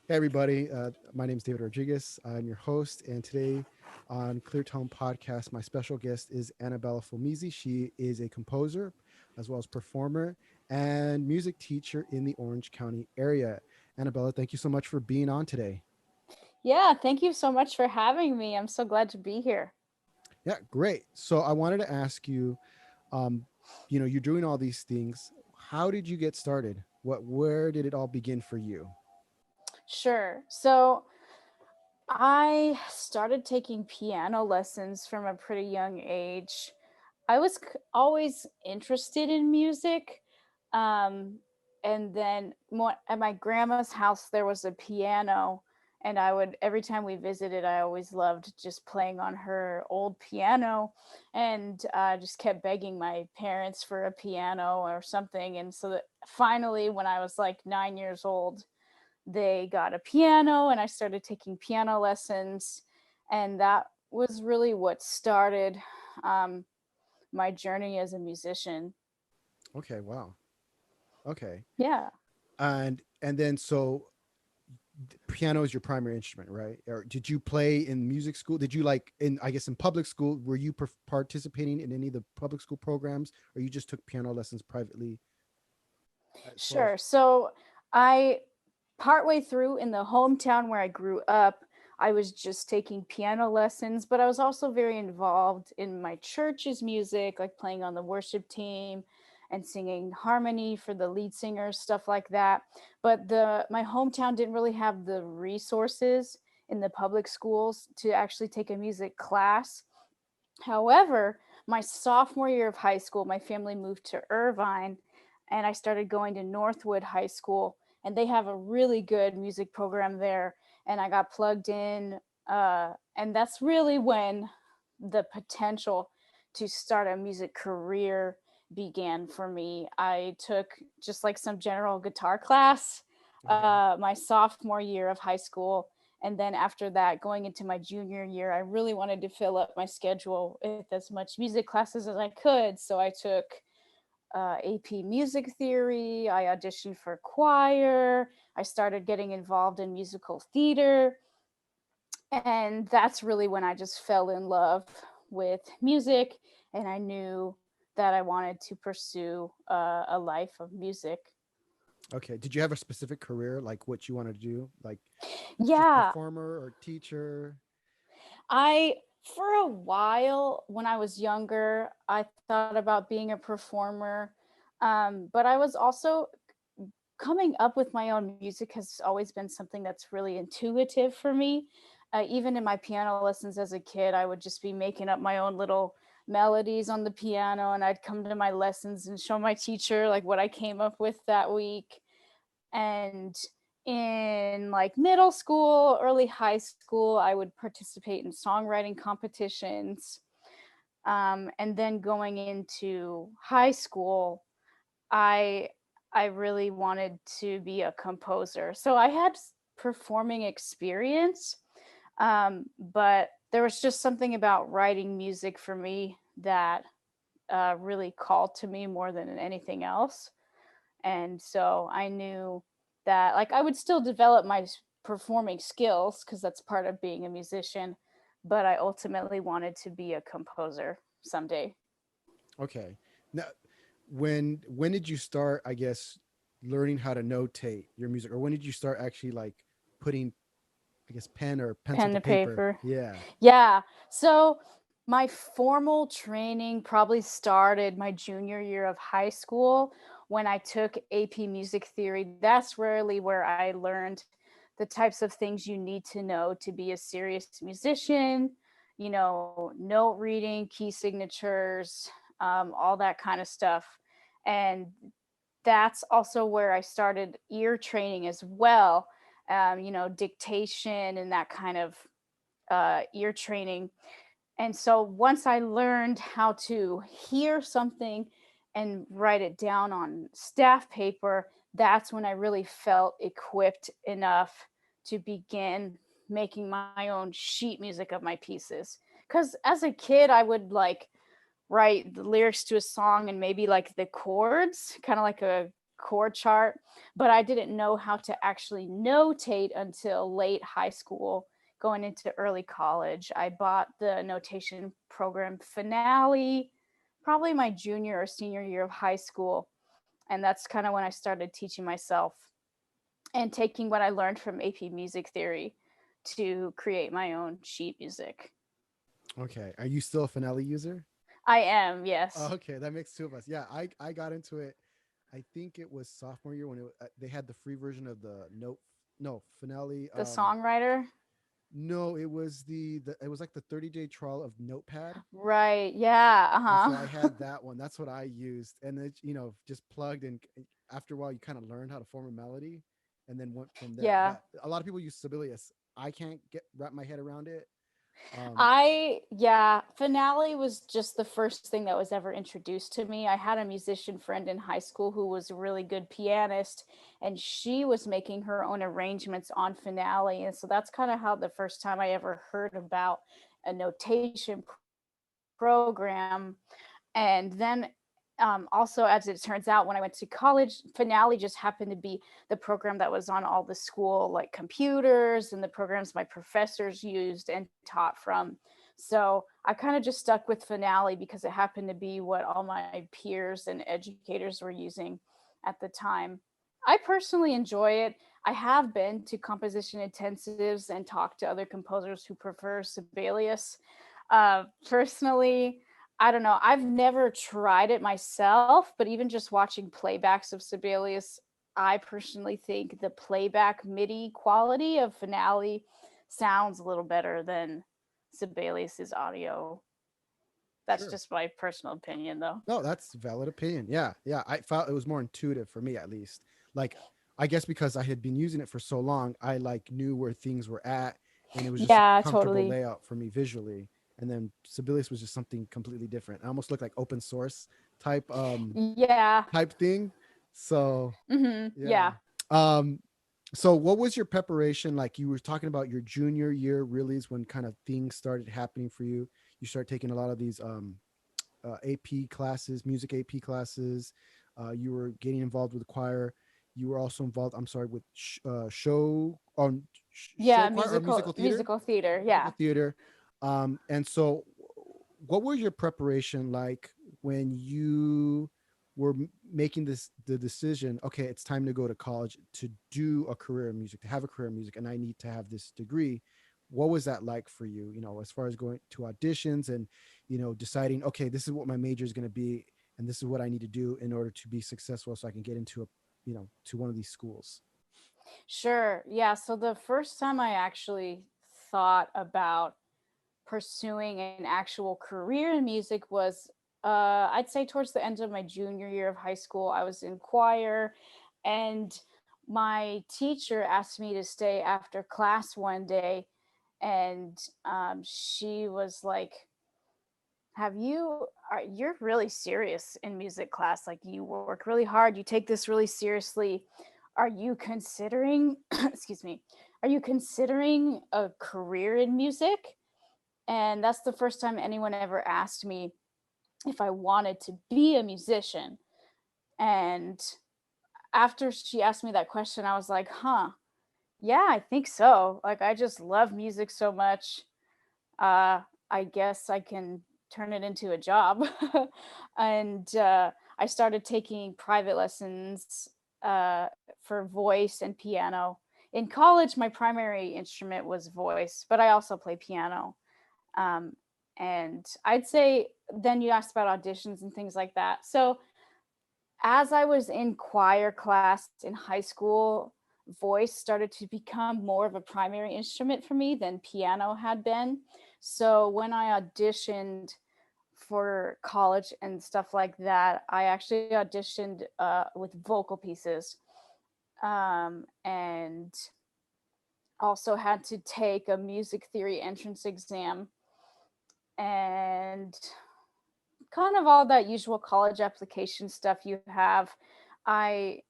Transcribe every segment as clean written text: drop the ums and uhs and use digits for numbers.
Hey everybody, my name is David Rodriguez. I'm your host, and today on Cleartone Podcast, my special guest is Annabella Fulmizi. She is a composer, as well as performer and music teacher in the Orange County area. Annabella, thank you so much for being on today. Yeah, thank you so much for having me. I'm so glad to be here. Yeah, great. So I wanted to ask you, um, you're doing all these things. How did you get started? Where did it all begin for you? Sure. So I started taking piano lessons from a pretty young age. I was always interested in music. Um, and then at my grandma's house, there was a piano. And every time we visited, I always loved just playing on her old piano and just kept begging my parents for a piano or something. And so that finally, when I was like 9 years old, they got a piano and I started taking piano lessons. And that was really what started um, my journey as a musician. Okay, wow. Okay. Yeah. And then so piano is your primary instrument, right? Or did you play in music school? Did you like in I guess in public school? Were you participating in any of the public school programs, or you just took piano lessons privately? As far as Sure. So I, partway through in the hometown where I grew up, I was just taking piano lessons, but I was also very involved in my church's music, like playing on the worship team and singing harmony for the lead singers, stuff like that. But the my hometown didn't really have the resources in the public schools to actually take a music class. However, my sophomore year of high school, my family moved to Irvine and I started going to Northwood High School. And they have a really good music program there. And I got plugged in. And that's really when the potential to start a music career began for me. I took just like some general guitar class okay, my sophomore year of high school, and then after that, going into my junior year, I really wanted to fill up my schedule with as much music classes as I could. So I took AP music theory, I auditioned for choir, I started getting involved in musical theater. And that's really when I just fell in love with music. And I knew that I wanted to pursue a life of music. okay. Did you have a specific career, like what you wanted to do, like just Yeah, performer or teacher? I for a while when I was younger, I thought about being a performer. But I was also coming up with my own music has always been something that's really intuitive for me. Even in my piano lessons as a kid, I would just be making up my own little melodies on the piano, and I'd come to my lessons and show my teacher like what I came up with that week. And in like middle school, early high school, I would participate in songwriting competitions. And then going into high school, I I really wanted to be a composer. So I had performing experience, but there was just something about writing music for me that really called to me more than anything else. And so I knew that like I would still develop my performing skills because that's part of being a musician, but I ultimately wanted to be a composer someday. Okay. Now, when did you start? I guess learning how to notate your music, or when did you start actually like putting, I guess, pen or pencil Pen to to paper? paper. Yeah. Yeah. So my formal training probably started my junior year of high school when I took AP music theory. That's really where I learned the types of things you need to know to be a serious musician, note reading, key signatures, all that kind of stuff. And that's also where I started ear training as well, dictation and that kind of ear training. And so once I learned how to hear something and write it down on staff paper, that's when I really felt equipped enough to begin making my own sheet music of my pieces. Because as a kid, I would like write the lyrics to a song and maybe like the chords, kind of like a chord chart, but I didn't know how to actually notate until late high school, going into early college. I bought the notation program Finale, probably my junior or senior year of high school. And that's kind of when I started teaching myself and taking what I learned from AP music theory to create my own sheet music. Okay. Are you still a Finale user? I am, Oh, yes. okay, that makes two of us. Yeah, I got into it. I think it was sophomore year when they had the free version of the note. No, Finale. The songwriter. No, it was the it was like the 30-day trial of Notepad. Right. Yeah. And so I Uh-huh. had that one. That's what I used, and it just plugged in. After a while, you kind of learned how to form a melody, and then went from there. Yeah. But a lot of people use Sibelius. I can't get wrap my head around it. Um, Yeah, Finale was just the first thing that was ever introduced to me. I had a musician friend in high school who was a really good pianist, and she was making her own arrangements on Finale. And so that's kind of how the first time I ever heard about a notation program. And then also, as it turns out, when I went to college, Finale just happened to be the program that was on all the school like computers and the programs my professors used and taught from. So I kind of just stuck with Finale because it happened to be what all my peers and educators were using at the time. I personally enjoy it. I have been to composition intensives and talked to other composers who prefer Sibelius. Personally, I don't know. I've never tried it myself, but even just watching playbacks of Sibelius, I personally think the playback MIDI quality of Finale sounds a little better than Sibelius's audio. That's sure. just my personal opinion, though. No, that's a valid opinion. Yeah, yeah. I felt it was more intuitive for me, at least. Like, I guess because I had been using it for so long, I like knew where things were at, and it was just a Yeah, comfortable totally. layout for me visually. And then Sibelius was just something completely different. It almost looked like open source type Yeah. type thing. So yeah. Yeah. Um, so what was your preparation like? You were talking about your junior year really is when kind of things started happening for you. You start taking a lot of these AP classes, music AP classes. You were getting involved with the choir. You were also involved, I'm sorry, with show Yeah, choir or musical theater. musical Yeah. theater. And so, what was your preparation like when you were making the decision? Okay, it's time to go to college to do a career in music, to have a career in music, and I need to have this degree. What was that like for you? As far as going to auditions and deciding, okay, this is what my major is going to be, and this is what I need to do in order to be successful, so I can get into to one of these schools. Sure. Yeah. So the first time I actually thought about pursuing an actual career in music was, I'd say, towards the end of my junior year of high school. I was in choir, and my teacher asked me to stay after class one day, and she was like, you're really serious in music class, like you work really hard, you take this really seriously. Are you considering excuse me, are you considering a career in music? And that's the first time anyone ever asked me if I wanted to be a musician. And after she asked me that question, I was like, huh, yeah, I think so. Like, I just love music so much. I guess I can turn it into a job. And I started taking private lessons for voice and piano. In college, my primary instrument was voice, but I also play piano. Um, and I'd say then you asked about auditions and things like that. So as I was in choir class in high school, voice started to become more of a primary instrument for me than piano had been. So when I auditioned for college and stuff like that, I actually auditioned with vocal pieces, and also had to take a music theory entrance exam and kind of all that usual college application stuff you have. I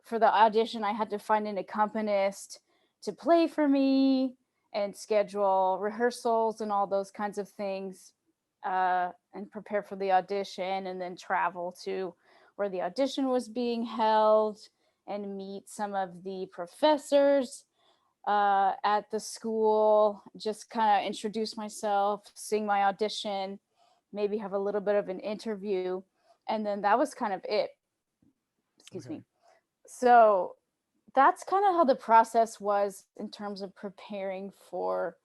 For the audition, I had to find an accompanist to play for me and schedule rehearsals and all those kinds of things, and prepare for the audition, and then travel to where the audition was being held and meet some of the professors at the school, just kind of introduce myself, sing my audition, maybe have a little bit of an interview. And then that was kind of it. Excuse Okay. me. So that's kind of how the process was in terms of preparing for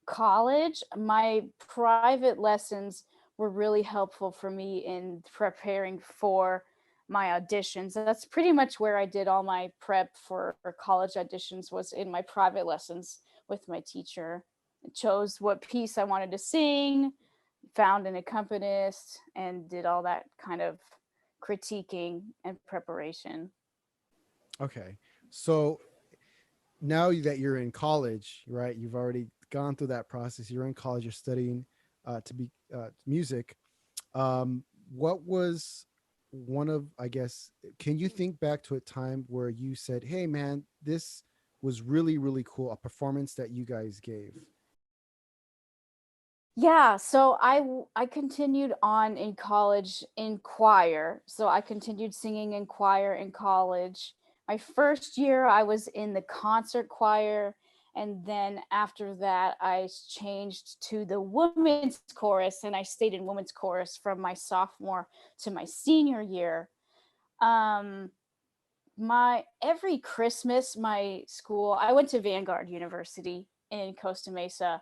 college. My private lessons were really helpful for me in preparing for my auditions. That's pretty much where I did all my prep for college auditions, was in my private lessons with my teacher. I chose what piece I wanted to sing, found an accompanist, and did all that kind of critiquing and preparation. Okay. So now that you're in college, right? You've already gone through that process. You're in college. You're studying to be music. What was one of, I guess, can you think back to a time where you said, "Hey, man, this was really, really cool," a performance that you guys gave? Yeah, so I continued on in college in choir. So I continued singing in choir in college. My first year I was in the concert choir, and then after that changed to the women's chorus, and I stayed in women's chorus from my sophomore to my senior year. Um my every Christmas, my school, I went to Vanguard University in Costa Mesa,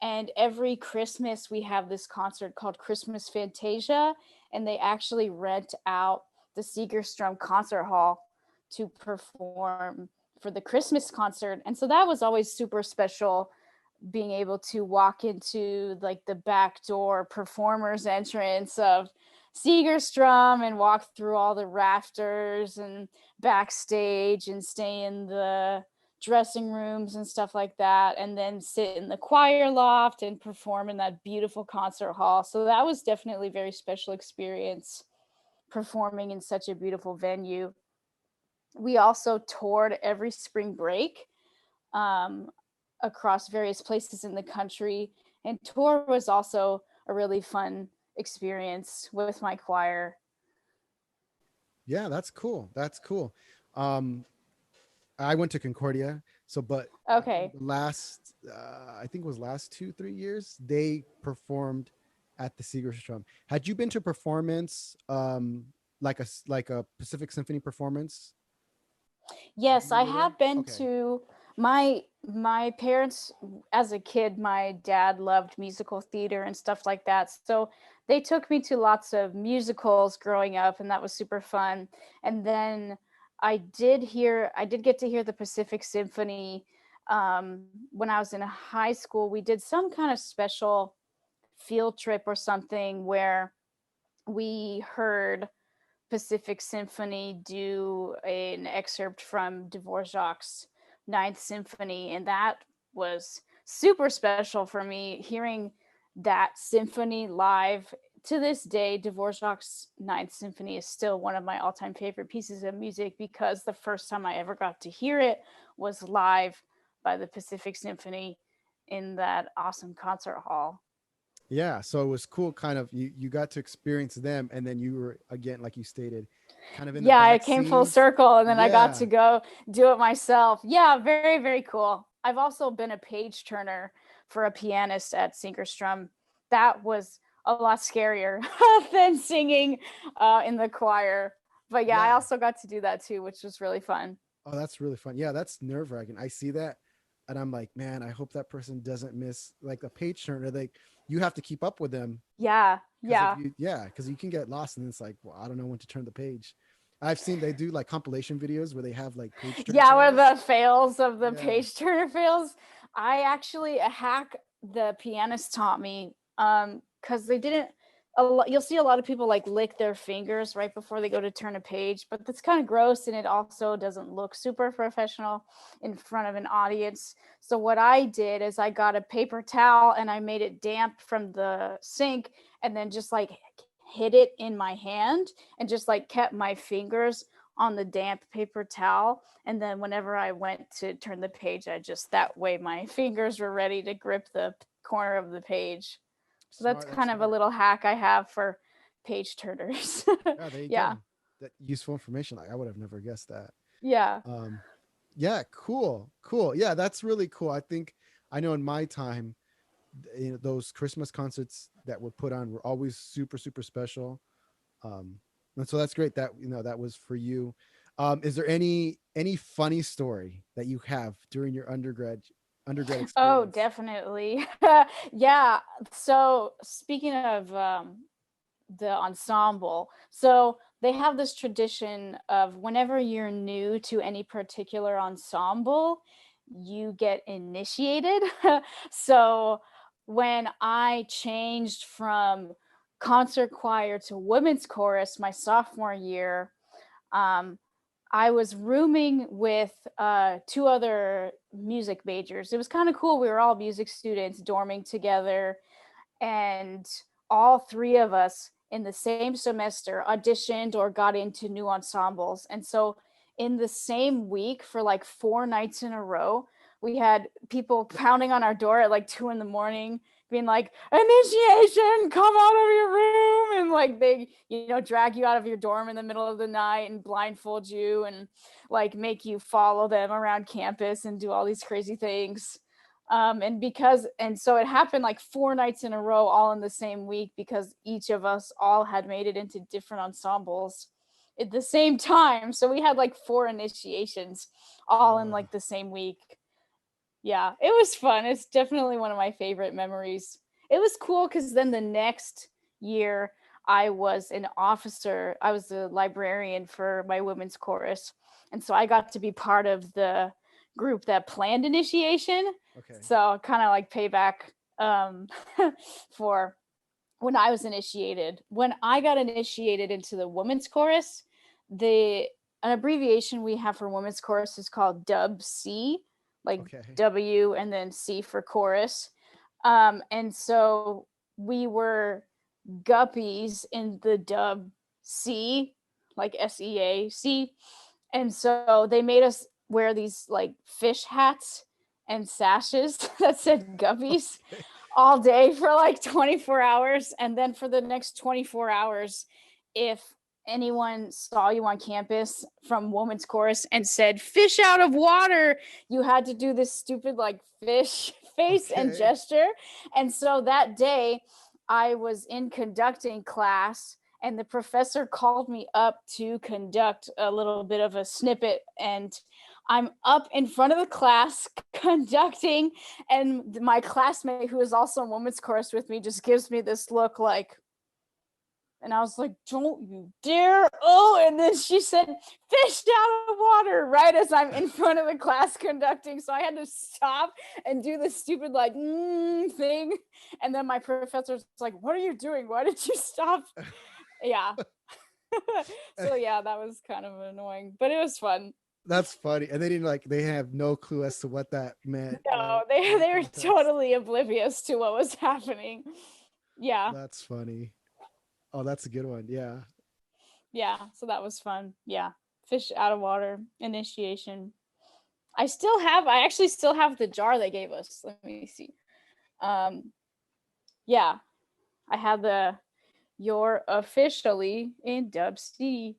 and every Christmas we have this concert called Christmas Fantasia, and they actually rent out the Segerstrom concert hall to perform for the Christmas concert. And so that was always super special, being able to walk into like the back door performers entrance of Segerstrom and walk through all the rafters and backstage and stay in the dressing rooms and stuff like that, and then sit in the choir loft and perform in that beautiful concert hall. So that was definitely a very special experience, performing in such a beautiful venue. We also toured every spring break, um, across various places in the country, and tour was also a really fun experience with my choir. Yeah, that's cool. That's cool. Um, I went to Concordia, so but Okay. last I think it was last 2 3 years they performed at the Segerstrom. Had you been to performance like a Pacific Symphony performance? Have Yes, you I been there? have been Okay. to my parents. As a kid, my dad loved musical theater and stuff like that. So they took me to lots of musicals growing up, and that was super fun. And then I did get to hear the Pacific Symphony when I was in high school. We did some kind of special field trip or something where we heard Pacific Symphony do an excerpt from Dvorak's Ninth Symphony, and that was super special for me, hearing that symphony live. To this day, Dvorak's Ninth Symphony is still one of my all-time favorite pieces of music, because the first time I ever got to hear it was live by the Pacific Symphony in that awesome concert hall. Yeah, so it was cool. Kind of, you got to experience them, and then you were again, like you stated, kind of in the Yeah, I back came full scenes. circle, and then I got Yeah. to go do it myself. Yeah, very, very cool. I've also been a page turner for a pianist at Singerstrom. That was a lot scarier than singing in the choir. But yeah, I Yeah. also got to do that too, which was really fun. Oh, that's really fun. Yeah, that's nerve wracking. I see that, and I'm like, man, I hope that person doesn't miss like a page turner. Like, you have to keep up with them Yeah, because if yeah. you, yeah, because you can get lost, and it's like, well, I don't know when to turn the page. I've seen they do like compilation videos where they have like page turn Yeah, where channels. the fails of the Yeah. page turner fails. I actually a hack the pianist taught me, because they didn't you'll see a lot of people like lick their fingers right before they go to turn a page, but that's kind of gross, and it also doesn't look super professional in front of an audience. So what I did is I got a paper towel and I made it damp from the sink, and then just like hid it in my hand and just like kept my fingers on the damp paper towel. And then whenever I went to turn the page, I just, that way my fingers were ready to grip the corner of the page. So that's Smart. That's kind of a smart. little hack I have for page turners. Yeah, there you Yeah. go. that useful information. Like I would have never guessed that. Yeah. Um, yeah, cool. Yeah, that's really cool. I think I know in my time, those Christmas concerts that were put on were always super special. Um, and so that's great that that was for you. Is there any funny story that you have during your undergrad Oh, experience? definitely. Yeah. So speaking of the ensemble, so they have this tradition of whenever you're new to any particular ensemble, you get initiated. So when I changed from concert choir to women's chorus my sophomore year, um, I was rooming with two other music majors. It was kind of cool. We were all music students dorming together, and all three of us in the same semester auditioned or got into new ensembles. And so in the same week for like 4 nights in a row, we had people pounding on our door at like 2 in the morning being like, initiation, come out of your room, and like they drag you out of your dorm in the middle of the night and blindfold you and like make you follow them around campus and do all these crazy things. And so it happened like 4 nights in a row all in the same week because each of us all had made it into different ensembles at the same time. So we had like 4 initiations all in Oh, like the same week. Yeah, it was fun. It's definitely one of my favorite memories. It was cool because then the next year I was an officer. I was the librarian for my women's chorus. And so I got to be part of the group that planned initiation. okay. So kind of like payback um, for when I was initiated. When I got initiated into the women's chorus, the an abbreviation we have for women's chorus is called Dub C, like Okay. W and then C for chorus. And so we were guppies in the Dub C, like SEAC. And so they made us wear these like fish hats and sashes that said guppies Okay. all day for like 24 hours. And then for the next 24 hours, if anyone saw you on campus from women's chorus and said fish out of water, you had to do this stupid like fish face and Okay. gesture. And so that day I was in conducting class, and the professor called me up to conduct a little bit of a snippet, and I'm up in front of the class conducting, and my classmate who is also in women's chorus with me just gives me this look like, and I was like, don't you dare. Oh, and then she said, fish out of water right as I'm in front of the class conducting. So I had to stop and do this stupid like thing. And then my professor's like, what are you doing? Why did you stop? Yeah. So yeah, that was kind of annoying, but it was fun. That's funny. And they didn't they have no clue as to what that meant, No, in the they were context. totally oblivious to what was happening. Yeah. That's funny. Oh, that's a good one. Yeah. Yeah, so that was fun. Yeah. Fish out of water initiation. I actually still have the jar they gave us. Let me see. Um yeah, I had the you're officially in Dub C.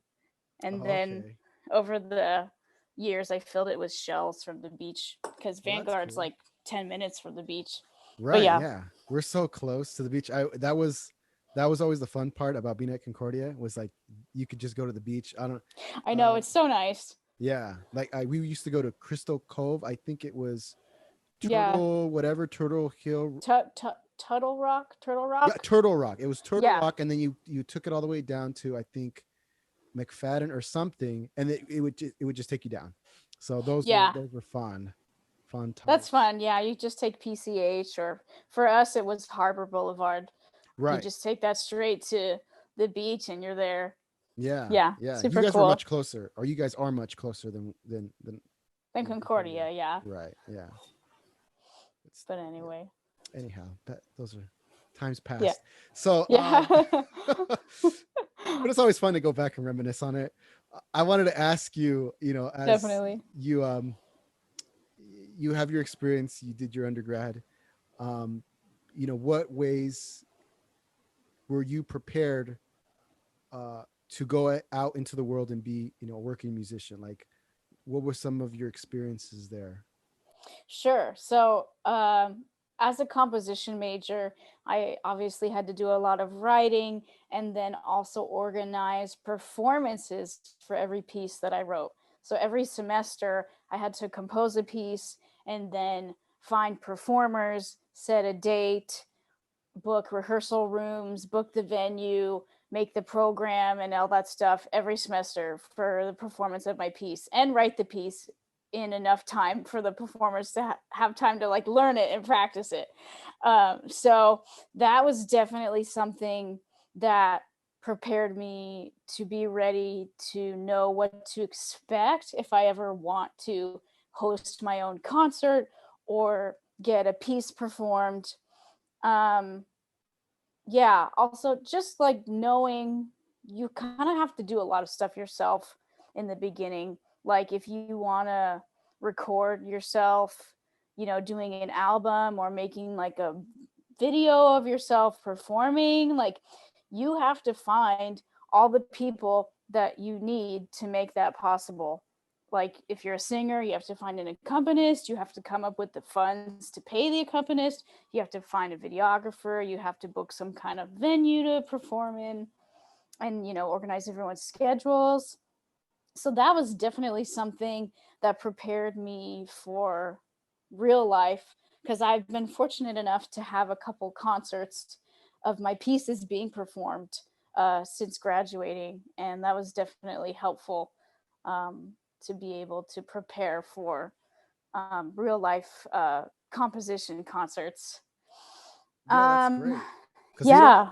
And Oh, then okay. over the years I filled it with shells from the beach because Well, that's Vanguard's cool. like 10 minutes from the beach. But Right. yeah. Yeah. We're so close to the beach. That was always the fun part about being at Concordia was like you could just go to the beach. I don't I know, uh it's so nice. yeah. We used to go to Crystal Cove. I think it was Yeah. Turtle Hill. Turtle Yeah, Rock. Turtle Rock. It was Turtle Yeah. Rock, and then you took it all the way down to I think McFadden or something, and it would just take you down. So those were Yeah. those were fun That's times. fun. Yeah, you just take PCH, or for us it was Harbor Boulevard. You Right. just take that straight to the beach and you're there. Yeah. Yeah, Yeah. You super guys were cool. much closer, or you guys are much closer than Then Concordia. Concordia, yeah. Right. Yeah. It's But yeah. anyway. Anyhow, that those are times Yeah. past. So Yeah. but it's always fun to go back and reminisce on it. I wanted to ask you, as Definitely. you have your experience, you did your undergrad, um, what ways were you prepared to go out into the world and be, a working musician? Like, what were some of your experiences there? Sure. So, as a composition major, I obviously had to do a lot of writing and then also organize performances for every piece that I wrote. So, every semester, I had to compose a piece and then find performers, set a date, book rehearsal rooms, book the venue, make the program, and all that stuff every semester for the performance of my piece, and write the piece in enough time for the performers to have time to like learn it and practice it. So that was definitely something that prepared me to be ready to know what to expect if I ever want to host my own concert or get a piece performed. um yeah, also just like knowing you kind of have to do a lot of stuff yourself in the beginning. Like if you want to record yourself, doing an album or making like a video of yourself performing, like you have to find all the people that you need to make that possible. Like if you're a singer, you have to find an accompanist, you have to come up with the funds to pay the accompanist, you have to find a videographer, you have to book some kind of venue to perform in, and organize everyone's schedules. So that was definitely something that prepared me for real life, because I've been fortunate enough to have a couple concerts of my pieces being performed since graduating, and that was definitely helpful, um, to be able to prepare for real life composition concerts. Yeah, that's um, great. Because yeah.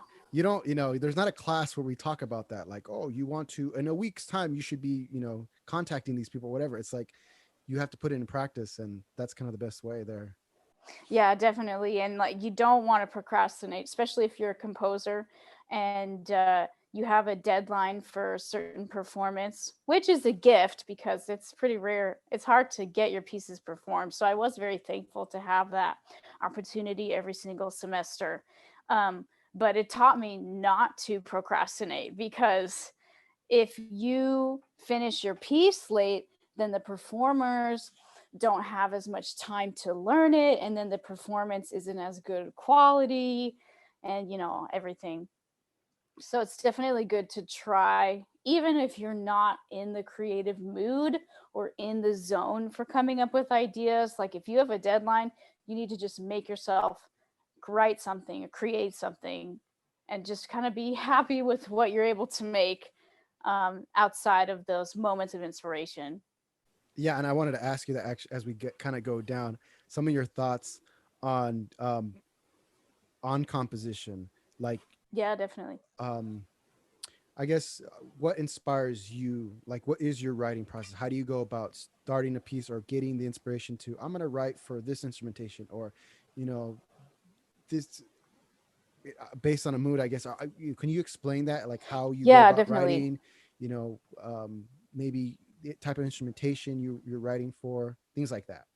there's not a class where we talk about that. Like, oh, you want to, in a week's time, you should be, contacting these people, whatever. It's like you have to put it in practice, and that's kind of the best way there. Yeah, definitely. And like you don't want to procrastinate, especially if you're a composer and you have a deadline for a certain performance, which is a gift because it's pretty rare. It's hard to get your pieces performed. So I was very thankful to have that opportunity every single semester. Um, but it taught me not to procrastinate, because if you finish your piece late, then the performers don't have as much time to learn it, and then the performance isn't as good quality, and everything. So it's definitely good to try, even if you're not in the creative mood or in the zone for coming up with ideas. Like if you have a deadline, you need to just make yourself write something or create something, and just kind of be happy with what you're able to make, outside of those moments of inspiration. Yeah, and I wanted to ask you that actually, as we get kind of go down, some of your thoughts on composition, like, Yeah, definitely. um, I guess, what inspires you? Like, what is your writing process? How do you go about starting a piece or getting the inspiration to, I'm going to write for this instrumentation, or, you know, this based on a mood, I guess. Can you explain that? Like how you go Yeah, about definitely. writing, you know, maybe the type of instrumentation you're writing for, things like that.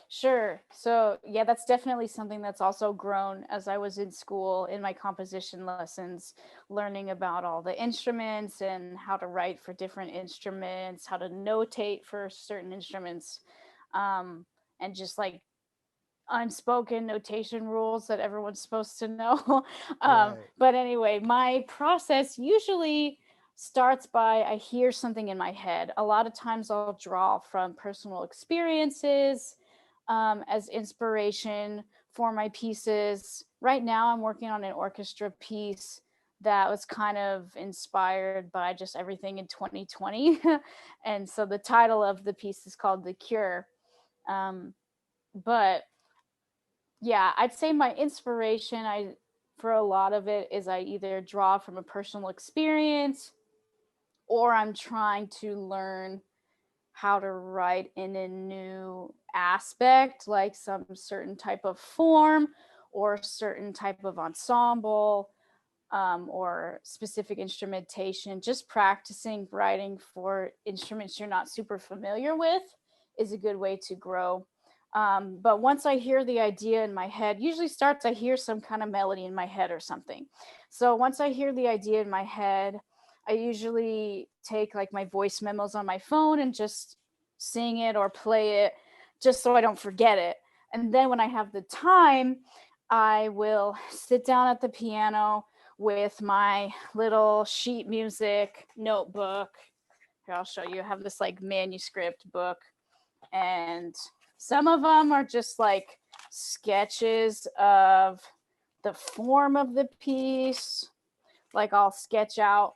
Sure. So, yeah, that's definitely something that's also grown as I was in school in my composition lessons, learning about all the instruments and how to write for different instruments, how to notate for certain instruments, um, and just like unspoken notation rules that everyone's supposed to know. Right. But anyway, my process usually starts by I hear something in my head. A lot of times I'll draw from personal experiences as inspiration for my pieces. Right now, I'm working on an orchestra piece that was kind of inspired by just everything in 2020. And so the title of the piece is called The Cure. Um, but yeah, I'd say my inspiration, I for a lot of it, is I either draw from a personal experience, or I'm trying to learn how to write in a new aspect, like some certain type of form or certain type of ensemble, or specific instrumentation. Just practicing writing for instruments you're not super familiar with is a good way to grow. But once I hear the idea in my head, usually starts, I hear some kind of melody in my head or something. So once I hear the idea in my head, I usually take like my voice memos on my phone and just sing it or play it just so I don't forget it. And then when I have the time, I will sit down at the piano with my little sheet music notebook. Here, I'll show you. I have this like manuscript book, and some of them are just like sketches of the form of the piece. Like I'll sketch out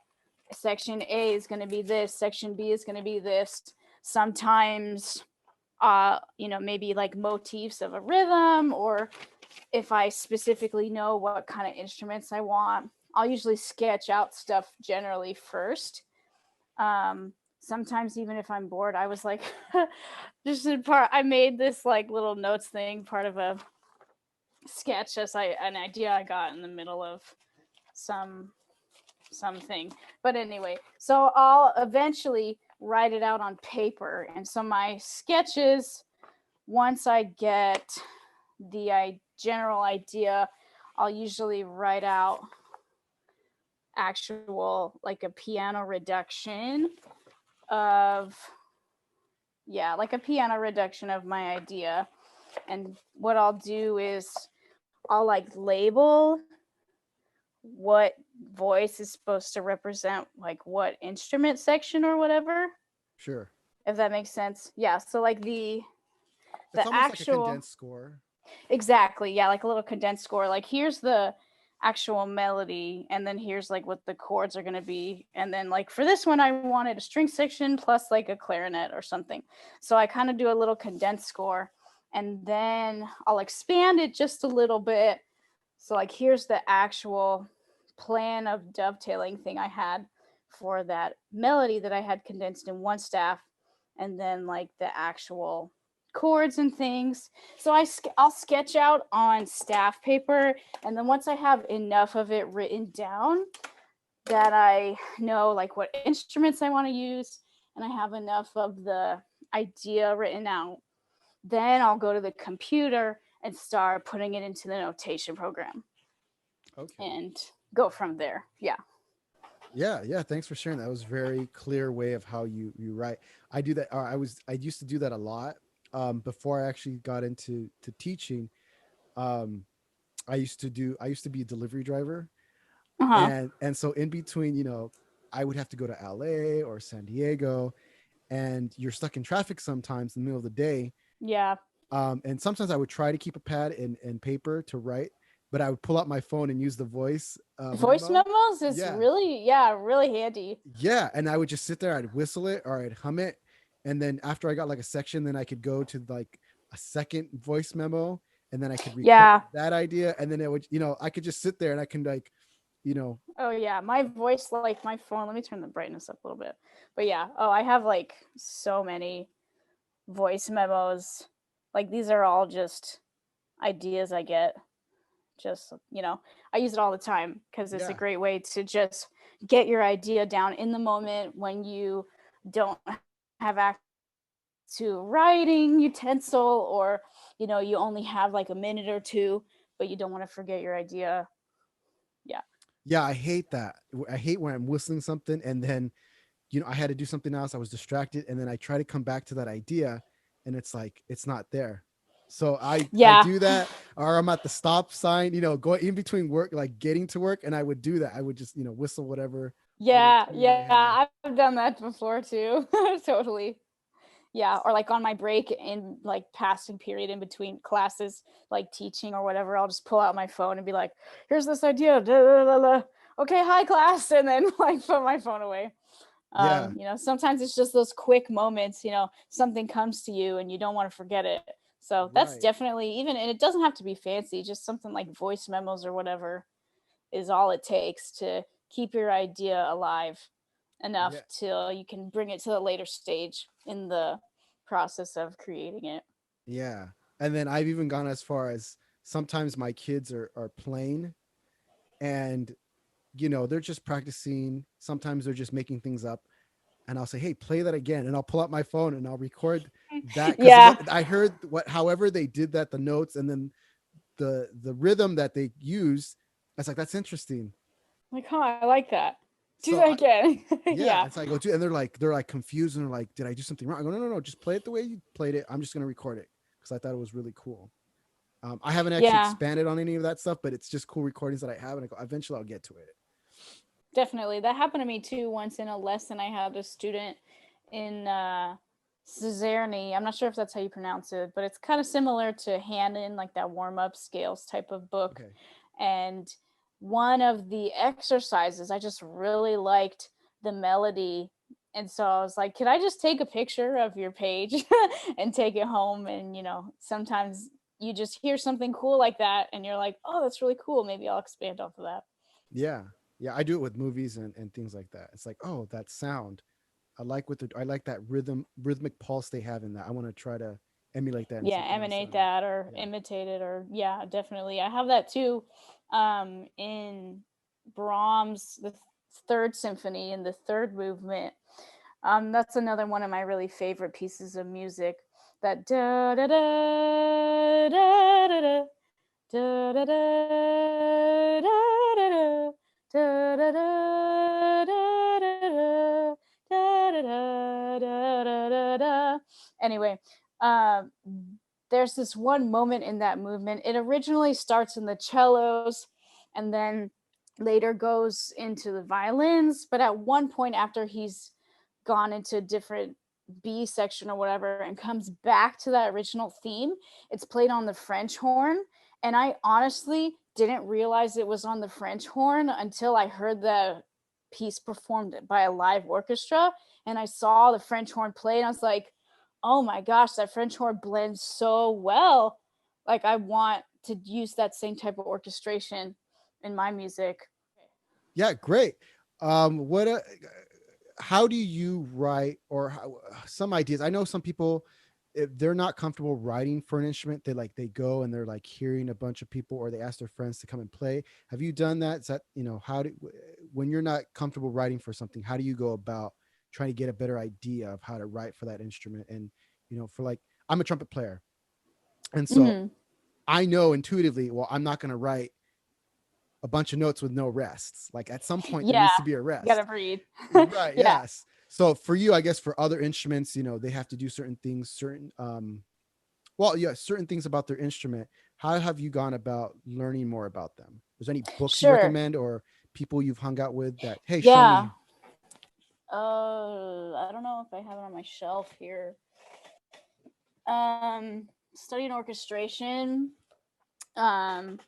section A is going to be this, section B is going to be this. Sometimes maybe like motifs of a rhythm, or if I specifically know what kind of instruments I want, I'll usually sketch out stuff generally first. Sometimes even if I'm bored, I was like just in part I made this like little notes thing, part of a sketch as an idea I got in the middle of some something. But anyway, so I'll eventually write it out on paper. And so my sketches, once I get the general idea, I'll usually write out actual like a piano reduction of like a piano reduction of my idea. And what I'll do is I'll like label what voice is supposed to represent like what instrument section or whatever, Sure. if that makes sense. Yeah, so like the It's almost like a actual, condensed score. exactly, yeah, like a little condensed score. Like here's the actual melody, and then here's like what the chords are going to be, and then like for this one I wanted a string section plus like a clarinet or something. So I kind of do a little condensed score, and then I'll expand it just a little bit. So like here's the actual plan of dovetailing thing I had for that melody that I had condensed in one staff, and then like the actual chords and things. So I'll sketch out on staff paper, and then once I have enough of it written down that I know like what instruments I want to use, and I have enough of the idea written out, then I'll go to the computer and start putting it into the notation program Okay. and go from there. Yeah. Yeah, yeah. Thanks for sharing. That was very clear way of how you write. I do that. I used to do that a lot. Before I actually got into teaching. Um, I used to be a delivery driver, Uh-huh. and so in between, I would have to go to LA or San Diego, and you're stuck in traffic sometimes in the middle of the day. Yeah. And sometimes I would try to keep a pad and paper to write, but I would pull out my phone and use the voice Voice memo. memos is Yeah, really, yeah, really handy. yeah, and I would just sit there, I'd whistle it or I'd hum it, and then after I got like a section, then I could go to like a second voice memo, and then I could record Yeah. that idea, and then it would, I could just sit there and I can like, you know, Oh yeah, my voice, like my phone. Let me turn the brightness up a little bit. But yeah, oh, I have like so many voice memos. Like these are all just ideas I get. Just, I use it all the time because it's a yeah, great way to just get your idea down in the moment when you don't have access to writing utensil, or you only have like a minute or two, but you don't want to forget your idea. Yeah. yeah. I hate that. I hate when I'm whistling something and then, I had to do something else. I was distracted, and then I try to come back to that idea, and it's like it's not there. So I Yeah. do that, or I'm at the stop sign, going in between work, like getting to work, and I would do that. I would just whistle whatever little Yeah, tune I had. yeah, I've done that before too. Totally. Yeah, or like on my break in like passing period in between classes, like teaching or whatever, I'll just pull out my phone and be like, "Here's this idea." Da, da, da, da. Okay, hi class, and then like put my phone away. Yeah, Sometimes it's just those quick moments, something comes to you and you don't want to forget it. So that's right. definitely, even, and it doesn't have to be fancy, just something like voice memos or whatever is all it takes to keep your idea alive enough Yeah, till you can bring it to the later stage in the process of creating it. yeah. And then I've even gone as far as sometimes my kids are playing, and they're just practicing. Sometimes they're just making things up, and I'll say, "Hey, play that again," and I'll pull out my phone and I'll record that because Yeah. what I heard, however they did that, the notes, and then the rhythm that they used. I was like, "That's interesting." Like, huh, I like that. Do So that again. yeah, Yeah. it's like, go to, and they're like confused and they're like, did I do something wrong? I go, no, no, no, just play it the way you played it. I'm just gonna record it because I thought it was really cool. I haven't actually Yeah, expanded on any of that stuff, but it's just cool recordings that I have, and I go, eventually I'll get to it. definitely. That happened to me too once in a lesson. I had a student in Cesarni. I'm not sure if that's how you pronounce it, but it's kind of similar to Hannon, like that warm up scales type of book. Okay. And one of the exercises, I just really liked the melody. And so I was like, could I just take a picture of your page and take it home? And, sometimes you just hear something cool like that and you're like, oh, that's really cool. Maybe I'll expand off of that. Yeah, yeah, I do it with movies and things like that. It's like, oh, that sound. I like that rhythmic pulse they have in that. I want to try to emulate that in Yeah, something else that emanate I make. that or Yeah. imitate it, or yeah, definitely. I have that too in Brahms, the third symphony in the third movement. That's another one of my really favorite pieces of music. That da da da da da da da da da da da da da da da. Anyway, um, there's this one moment in that movement. It originally starts in the cellos, and then later goes into the violins. But at one point, after he's gone into a different B section or whatever and comes back to that original theme, it's played on the French horn. And I honestly didn't realize it was on the French horn until I heard the piece performed by a live orchestra and I saw the French horn play and I was like, oh my gosh, that French horn blends so well. Like I want to use that same type of orchestration in my music. Yeah, great. What how do you write, or some ideas? I know some people, if they're not comfortable writing for an instrument, they go and they're like hearing a bunch of people, or they ask their friends to come and play. Have you done that? Is that, how do, when you're not comfortable writing for something, how do you go about trying to get a better idea of how to write for that instrument? And for like, I'm a trumpet player, and so Mm-hmm. I know intuitively, well, I'm not going to write a bunch of notes with no rests. Like at some point there Yeah, needs to be a you gotta rest. breathe. Right. Yeah, Yes. So for you, I guess for other instruments, they have to do certain things, well, yeah, certain things about their instrument. How have you gone about learning more about them? Is there any books you sure. recommend, or people you've hung out with that, hey, show Yeah. me? I don't know if I have it on my shelf here. Studying orchestration. Um,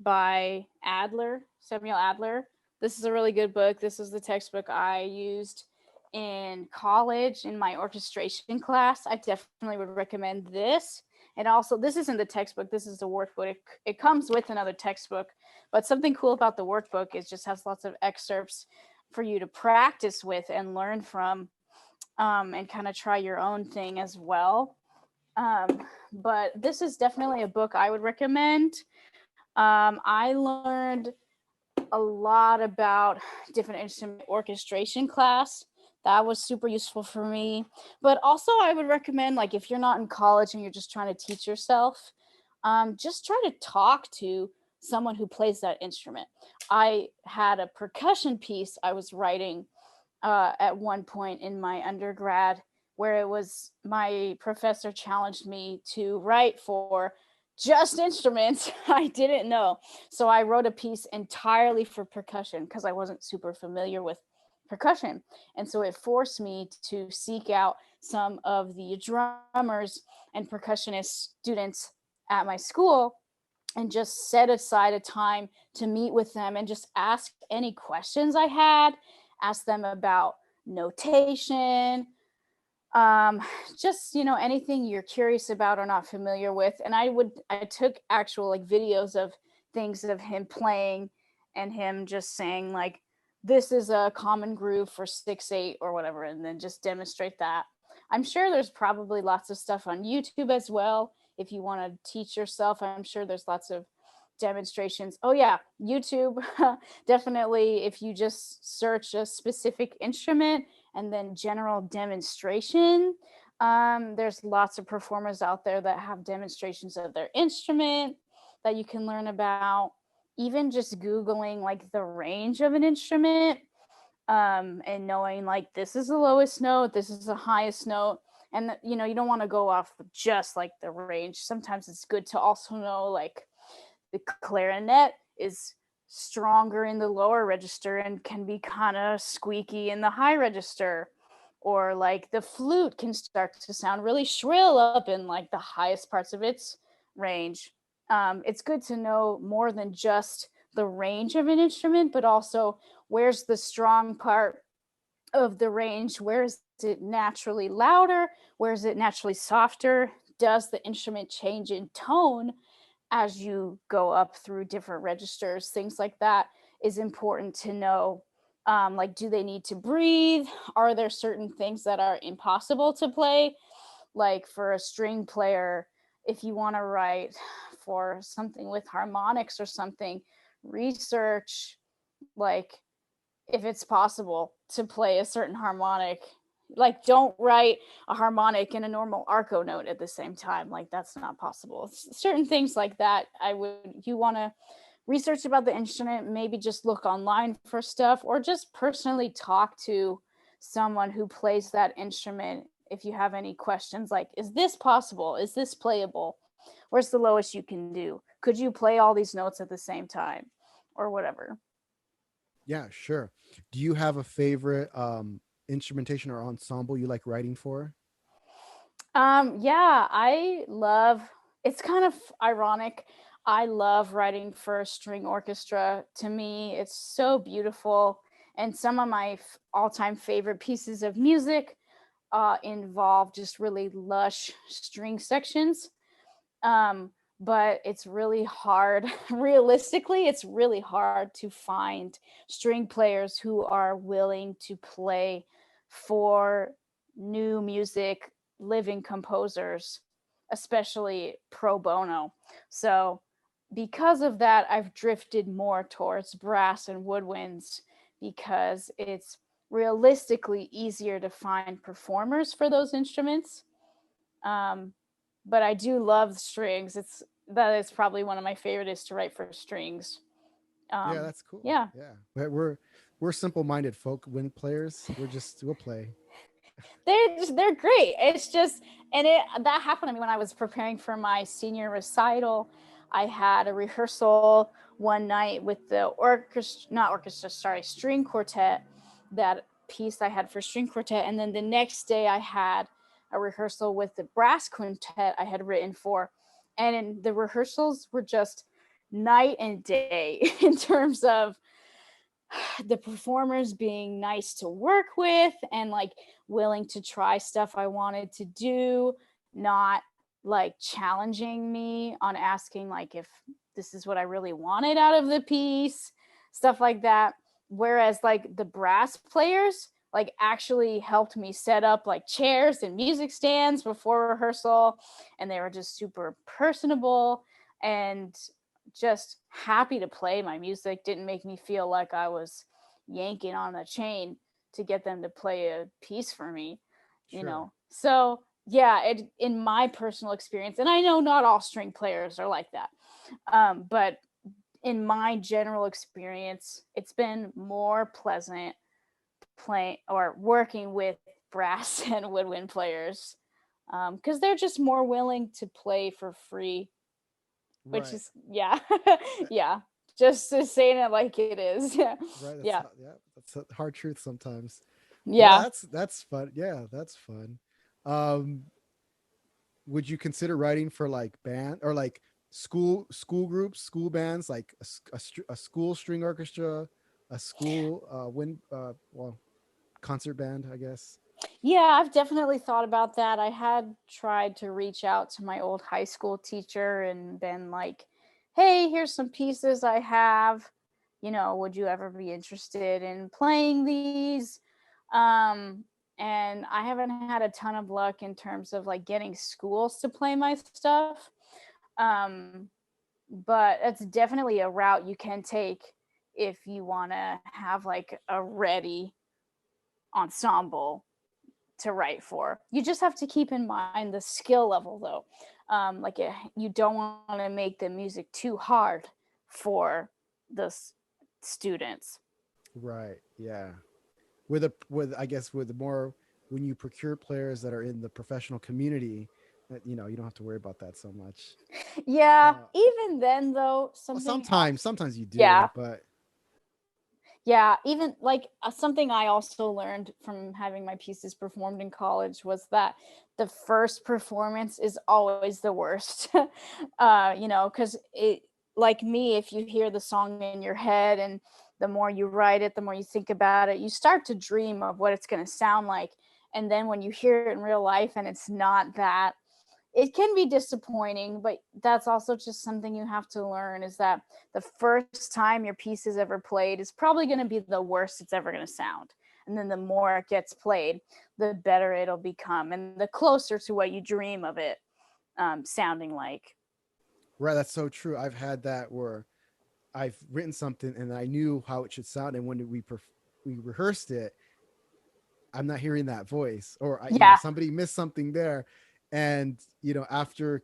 by Adler, Samuel Adler. This is a really good book. This is the textbook I used in college in my orchestration class. I definitely would recommend this. And also, this isn't the textbook, this is the workbook. It comes with another textbook. But something cool about the workbook is just has lots of excerpts for you to practice with and learn from, and kind of try your own thing as well. But this is definitely a book I would recommend. I learned a lot about different instrument orchestration class. That was super useful for me. But also, I would recommend, like, if you're not in college and you're just trying to teach yourself, just try to talk to someone who plays that instrument. I had a percussion piece I was writing at one point in my undergrad where it was my professor challenged me to write for just instruments I didn't know. So I wrote a piece entirely for percussion because I wasn't super familiar with percussion. And so it forced me to seek out some of the drummers and percussionist students at my school and just set aside a time to meet with them and just ask any questions I had, ask them about notation, um just anything you're curious about or not familiar with. And I took actual like videos of things of him playing and him just saying like, this is a common groove for 6/8 or whatever, and then just demonstrate that. I'm sure there's probably lots of stuff on YouTube as well if you want to teach yourself. I'm sure there's lots of demonstrations. Oh yeah, YouTube. Definitely, if you just search a specific instrument and then general demonstration, there's lots of performers out there that have demonstrations of their instrument that you can learn about. Even just googling like the range of an instrument, and knowing like this is the lowest note, this is the highest note, and you don't want to go off just like the range. Sometimes it's good to also know like the clarinet is stronger in the lower register and can be kind of squeaky in the high register, or like the flute can start to sound really shrill up in like the highest parts of its range. It's good to know more than just the range of an instrument, but also where's the strong part of the range, where is it naturally louder, where is it naturally softer, does the instrument change in tone as you go up through different registers. Things like that is important to know. Like, do they need to breathe? Are there certain things that are impossible to play? Like for a string player, if you want to write for something with harmonics or something, research like if it's possible to play a certain harmonic. Like, don't write a harmonic and a normal arco note at the same time. Like, that's not possible. Certain things like that, you want to research about the instrument, maybe just look online for stuff, or just personally talk to someone who plays that instrument if you have any questions like, is this possible? Is this playable? Where's the lowest you can do? Could you play all these notes at the same time? Or whatever. Yeah, sure. Do you have a favorite instrumentation or ensemble you like writing for? Yeah, I love, it's kind of ironic. I love writing for a string orchestra. To me, it's so beautiful. And some of my all-time favorite pieces of music involve just really lush string sections. Um, but it's really hard. Realistically, it's really hard to find string players who are willing to play for new music, living composers, especially pro bono. So, because of that, I've drifted more towards brass and woodwinds because it's realistically easier to find performers for those instruments. Um, but I do love strings. That is probably one of my favorite is to write for strings. Yeah, Um, that's cool. yeah, Yeah, but we're simple-minded folk wind players. We'll play. they're great. It's just, and it that happened to me when I was preparing for my senior recital. I had a rehearsal one night with the orchestra, not orchestra, sorry, string quartet. That piece I had for string quartet, and then the next day I had a rehearsal with the brass quintet I had written for, and the rehearsals were just night and day in terms of the performers being nice to work with and like willing to try stuff I wanted to do, not like challenging me on asking like if this is what I really wanted out of the piece, stuff like that. Whereas like the brass players like actually helped me set up like chairs and music stands before rehearsal, and they were just super personable and just happy to play my music, didn't make me feel like I was yanking on a chain to get them to play a piece for me, you Sure. know. So, yeah, in my personal experience, and I know not all string players are like that, but in my general experience, it's been more pleasant playing or working with brass and woodwind players because they're just more willing to play for free, which Right. is, yeah. Uh, Yeah, just saying it like it is. Yeah. Right. Yeah. Yeah. That's a hard truth sometimes. Yeah, Yeah. that's fun. Yeah, that's fun. Um, would you consider writing for like band or like school groups, school bands, like a school string orchestra, a school wind well concert band, I guess. Yeah, I've definitely thought about that. I had tried to reach out to my old high school teacher and been like, hey, here's some pieces I have. Would you ever be interested in playing these? Um, and I haven't had a ton of luck in terms of like getting schools to play my stuff. Um, but it's definitely a route you can take if you want to have like a ready ensemble to write for. You just have to keep in mind the skill level, though. You don't want to make the music too hard for the students. Right. Yeah. with I guess with the more when you procure players that are in the professional community, that you don't have to worry about that so much. Yeah, Uh, even then though, well, something else. sometimes you Yeah, do, but yeah, even like something I also learned from having my pieces performed in college was that the first performance is always the worst. Because it, like me, if you hear the song in your head and the more you write it, the more you think about it, you start to dream of what it's going to sound like. And then when you hear it in real life and it's not that, it can be disappointing, but that's also just something you have to learn, is that the first time your piece is ever played is probably going to be the worst it's ever going to sound. And then the more it gets played, the better it'll become and the closer to what you dream of it sounding like. right, that's so true. I've had that where I've written something and I knew how it should sound, and when we rehearsed it, I'm not hearing that voice, or Yeah. somebody missed something there, and after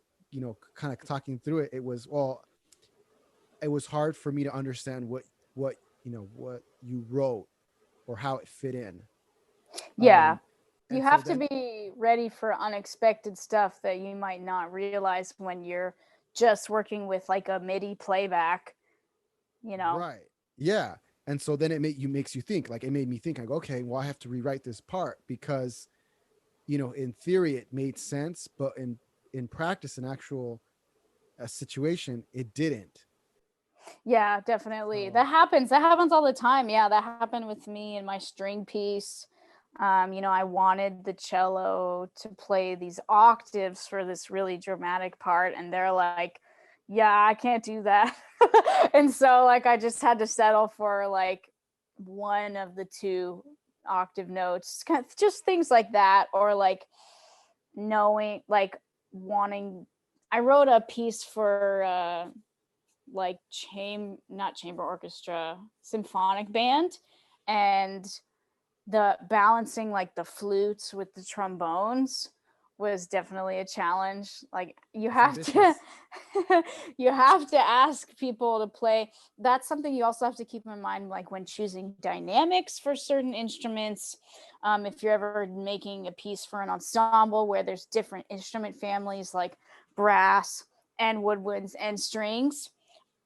kind of talking through it, it was hard for me to understand what you wrote or how it fit in, Yeah. um, You and so have to then be ready for unexpected stuff that you might not realize when you're just working with like a MIDI playback, you know? right, yeah, and so then makes you think. Like, it made me think. I go, okay, well, I have to rewrite this part because in theory it made sense, but in practice, in actual situation, it didn't. Yeah, definitely. So That happens all the time. Yeah, that happened with me in my string piece. I wanted the cello to play these octaves for this really dramatic part, and they're like, "Yeah, I can't do that." And so, like, I just had to settle for like one of the two octave notes, just things like that, or like knowing, like, wanting. I wrote a piece for like not chamber orchestra, symphonic band, and the balancing like the flutes with the trombones was definitely a challenge. Like, you that's have to ambitious. you have to ask people to play. That's something you also have to keep in mind, like when choosing dynamics for certain instruments. If you're ever making a piece for an ensemble where there's different instrument families like brass and woodwinds and strings,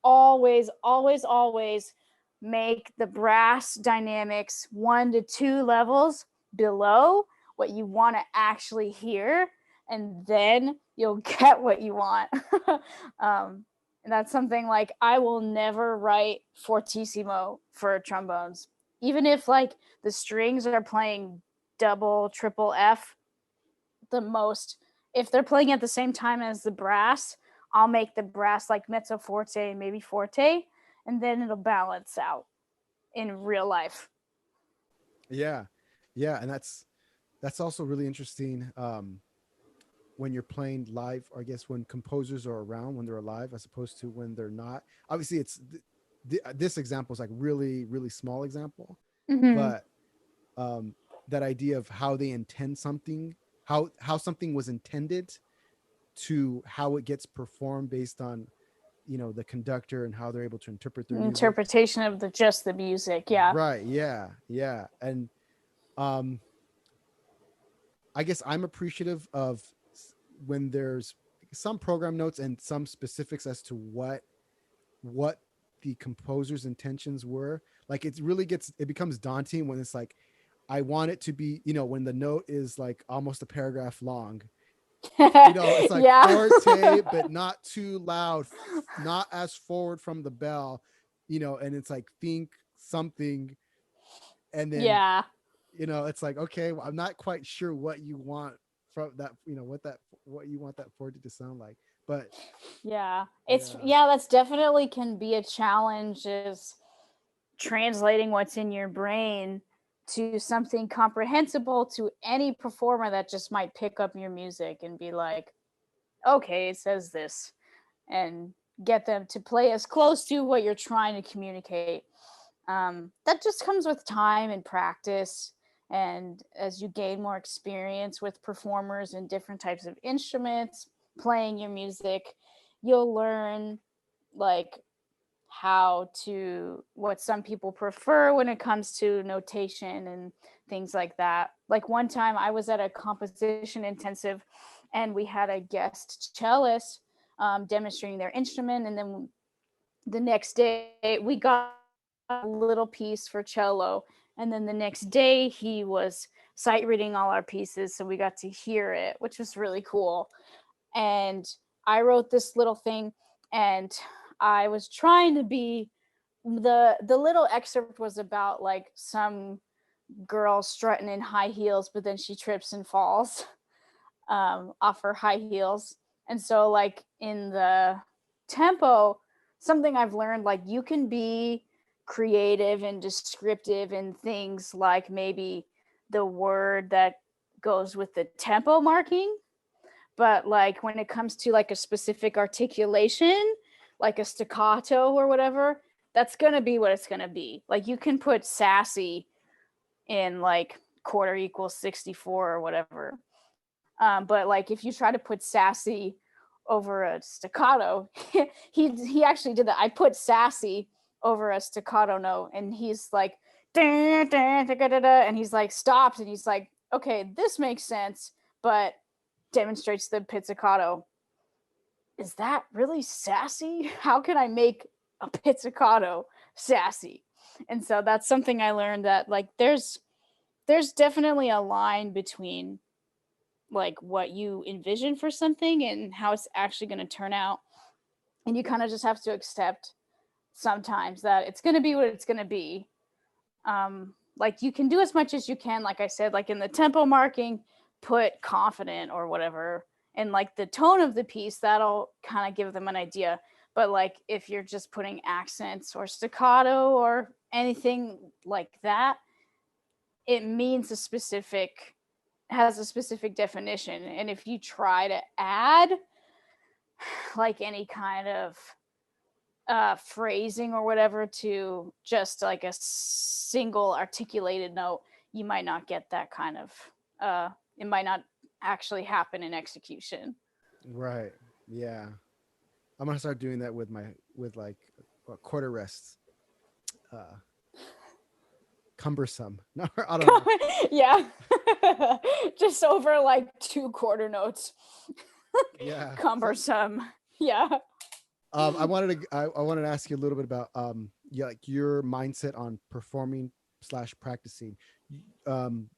always, always, always make the brass dynamics 1 to 2 levels below what you want to actually hear, and then you'll get what you want. And that's something like I will never write fortissimo for trombones, even if like the strings are playing double, triple F the most. If they're playing at the same time as the brass, I'll make the brass like mezzo forte and maybe forte, and then it'll balance out in real life. Yeah, yeah, and that's also really interesting, when you're playing live, or I guess when composers are around when they're alive as opposed to when they're not. Obviously, this example is like really really small example, Mm-hmm. but that idea of how they intend something, how something was intended, to how it gets performed based on the conductor and how they're able to interpret their music. Interpretation of the just the music, yeah. Right, yeah, yeah, and um I guess I'm appreciative of when there's some program notes and some specifics as to what the composer's intentions were. Like, it becomes daunting when it's like, I want it to be, when the note is like almost a paragraph long. It's like Yeah. forte, but not too loud, not as forward from the bell, and it's like think something, and then Yeah. it's like, okay, well, I'm not quite sure what you want from that, what you want that forte to sound like, but Yeah. yeah, That's definitely can be a challenge, is translating what's in your brain to something comprehensible to any performer that just might pick up your music and be like, okay, it says this, and get them to play as close to what you're trying to communicate. That just comes with time and practice. And as you gain more experience with performers and different types of instruments, playing your music, you'll learn like what some people prefer when it comes to notation and things like that. Like one time I was at a composition intensive and we had a guest cellist demonstrating their instrument. And then the next day we got a little piece for cello. And then the next day he was sight reading all our pieces. So we got to hear it, which was really cool. And I wrote this little thing, and I was trying to be the little excerpt was about like some girl strutting in high heels, but then she trips and falls off her high heels. And so like in the tempo, something I've learned, like you can be creative and descriptive in things like maybe the word that goes with the tempo marking, but like when it comes to like a specific articulation, like a staccato or whatever, that's going to be what it's going to be. Like you can put sassy in like quarter equals 64 or whatever. But like if you try to put sassy over a staccato, he actually did that. I put sassy over a staccato note, and he's like, and he's like stopped, and he's like, okay, this makes sense, but demonstrates the pizzicato. Is that really sassy? How can I make a pizzicato sassy? And so that's something I learned, that like there's definitely a line between like what you envision for something and how it's actually going to turn out. And you kind of just have to accept sometimes that it's going to be what it's going to be. Like you can do as much as you can, like I said, like in the tempo marking, put confident or whatever, and like the tone of the piece, that'll kind of give them an idea. But like if you're just putting accents or staccato or anything like that, it means has a specific definition. And if you try to add like any kind of phrasing or whatever to just like a single articulated note, you might not get that kind of it might not actually happen in execution. Right. Yeah. I'm gonna start doing that with like quarter rests. Uh, Cumbersome. No, I don't know. Yeah. Just over like two quarter notes. Yeah. Cumbersome. Yeah. I wanted to ask you a little bit about yeah, like your mindset on performing slash practicing. Um,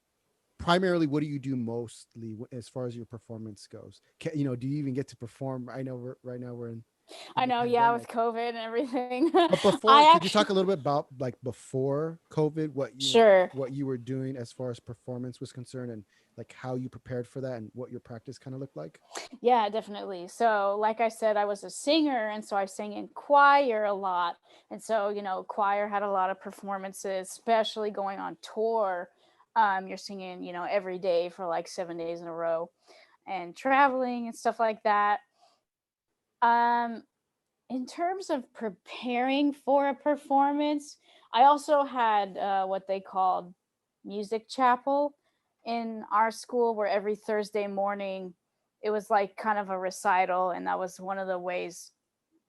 Primarily, what do you do mostly as far as your performance goes? Do you even get to perform? I know right now we're in I the know, yeah, with pandemic. COVID and everything. But before, I could you talk a actually, little bit about like before COVID, sure. what you were doing as far as performance was concerned, and like how you prepared for that, and what your practice kind of looked like? Yeah, definitely. So, like I said, I was a singer, and so I sang in choir a lot. And so, choir had a lot of performances, especially going on tour. You're singing, every day for like 7 days in a row, and traveling and stuff like that. Um, in terms of preparing for a performance, I also had what they called music chapel in our school, where every Thursday morning it was like kind of a recital, and that was one of the ways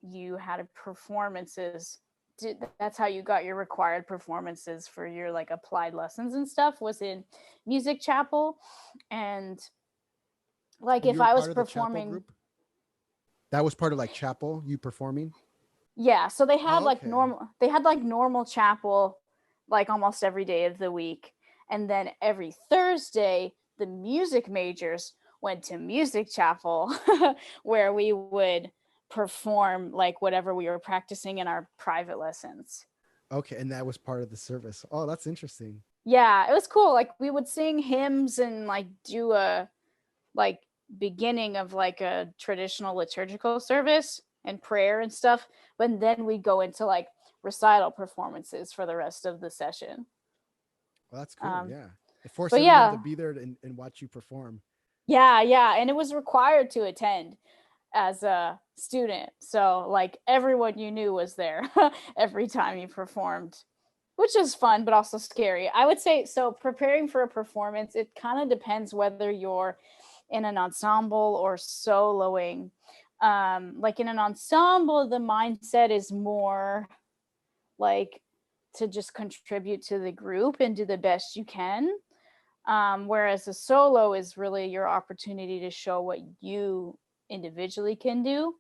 you had performances. That's how you got your required performances for your like applied lessons and stuff, was in music chapel. And like Oh, you if were I was part of the chapel performing, group. That was part of like chapel. You performing? yeah, so Oh, okay. they had like normal chapel like almost every day of the week. And then every Thursday the music majors went to music chapel where we would perform like whatever we were practicing in our private lessons. Okay, and that was part of the service. Oh, that's interesting. Yeah, it was cool. Like we would sing hymns and like do a like beginning of like a traditional liturgical service and prayer and stuff, but then we go into like recital performances for the rest of the session. Well, that's cool. um Yeah, it forced but everyone to yeah, be there and watch you perform. yeah, and it was required to attend as a student, so like everyone you knew was there every time you performed, which is fun but also scary, I would say. So preparing for a performance, it kind of depends whether you're in an ensemble or soloing. Like in an ensemble, the mindset is more like to just contribute to the group and do the best you can. Whereas a solo is really your opportunity to show what you individually can do,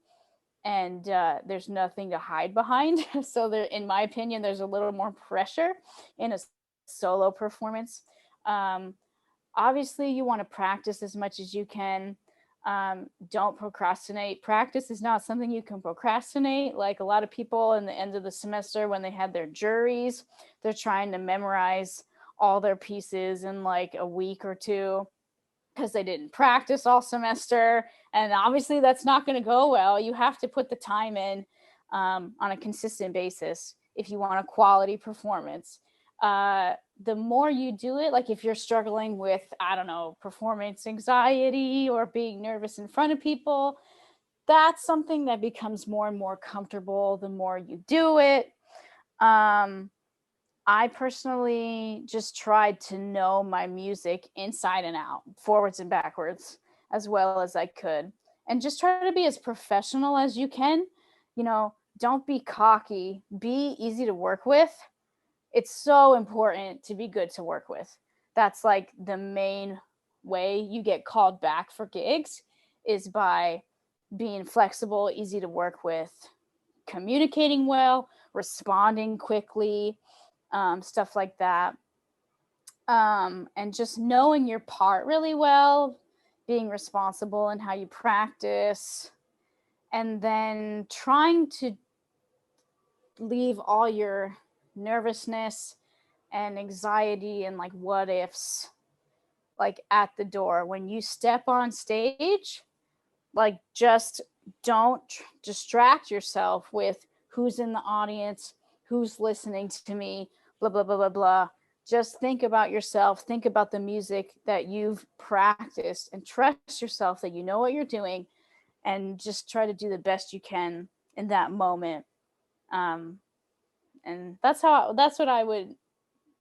and there's nothing to hide behind. So there, in my opinion, there's a little more pressure in a solo performance. um, Obviously you want to practice as much as you can. Don't procrastinate. Practice is not something you can procrastinate. Like a lot of people in the end of the semester when they had their juries, they're trying to memorize all their pieces in like a week or two because they didn't practice all semester. And obviously that's not going to go well. You have to put the time in on a consistent basis if you want a quality performance. The more you do it, like if you're struggling with, I don't know, performance anxiety or being nervous in front of people, that's something that becomes more and more comfortable the more you do it. um, I personally just tried to know my music inside and out, forwards and backwards, as well as I could. And just try to be as professional as you can. You know, don't be cocky, be easy to work with. It's so important to be good to work with. That's like the main way you get called back for gigs, is by being flexible, easy to work with, communicating well, responding quickly, stuff like that. And just knowing your part really well, being responsible in how you practice, and then trying to leave all your nervousness and anxiety and like what ifs like at the door when you step on stage. Like just don't distract yourself with who's in the audience, who's listening to me, blah blah blah blah blah. Just think about yourself, think about the music that you've practiced, and trust yourself that you know what you're doing, and just try to do the best you can in that moment. um, and that's what I would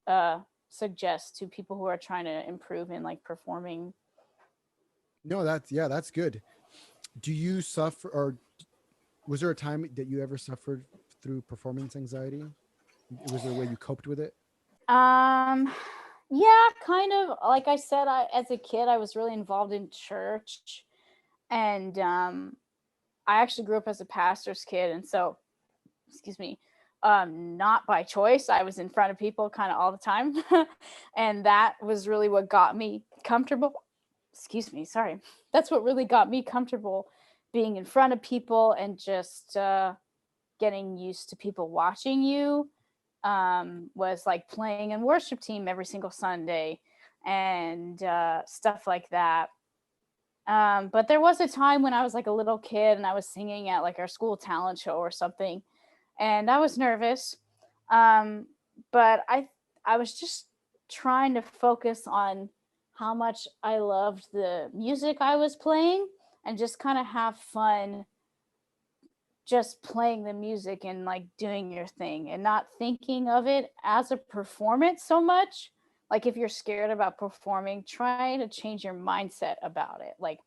uh, suggest to people who are trying to improve in like performing. No, that's yeah, that's good. Do you suffer, or was there a time that you ever suffered through performance anxiety? Was there a way you coped with it? um yeah, kind of. Like I said, as a kid I was really involved in church, and I actually grew up as a pastor's kid, and so, excuse me, not by choice, I was in front of people kind of all the time. And that was really what got me comfortable. Excuse me, sorry. That's what really got me comfortable, being in front of people and just getting used to people watching you. Was like playing in worship team every single Sunday, and stuff like that. But there was a time when I was like a little kid and I was singing at like our school talent show or something, and I was nervous. Um, but I was just trying to focus on how much I loved the music I was playing, and just kind of have fun just playing the music and like doing your thing, and not thinking of it as a performance so much. Like if you're scared about performing, try to change your mindset about it. Like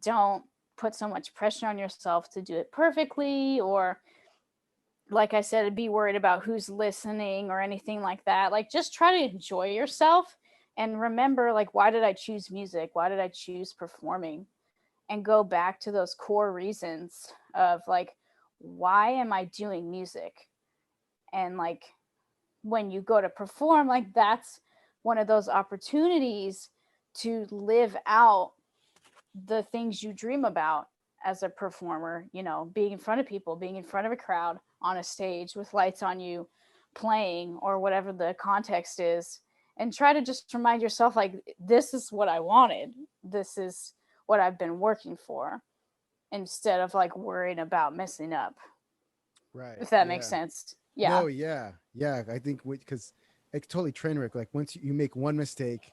don't put so much pressure on yourself to do it perfectly, or like I said, be worried about who's listening or anything like that. Like just try to enjoy yourself, and remember, like, why did I choose music? Why did I choose performing? And go back to those core reasons of like, why am I doing music? And like when you go to perform, like that's one of those opportunities to live out the things you dream about as a performer, you know, being in front of people, being in front of a crowd on a stage with lights on you, playing, or whatever the context is. And try to just remind yourself, like, this is what I wanted. This is what I've been working for, instead of like worrying about messing up, Right. if that makes Yeah. sense. Yeah. No. Yeah. Yeah. I think because it's totally train wreck. Like once you make one mistake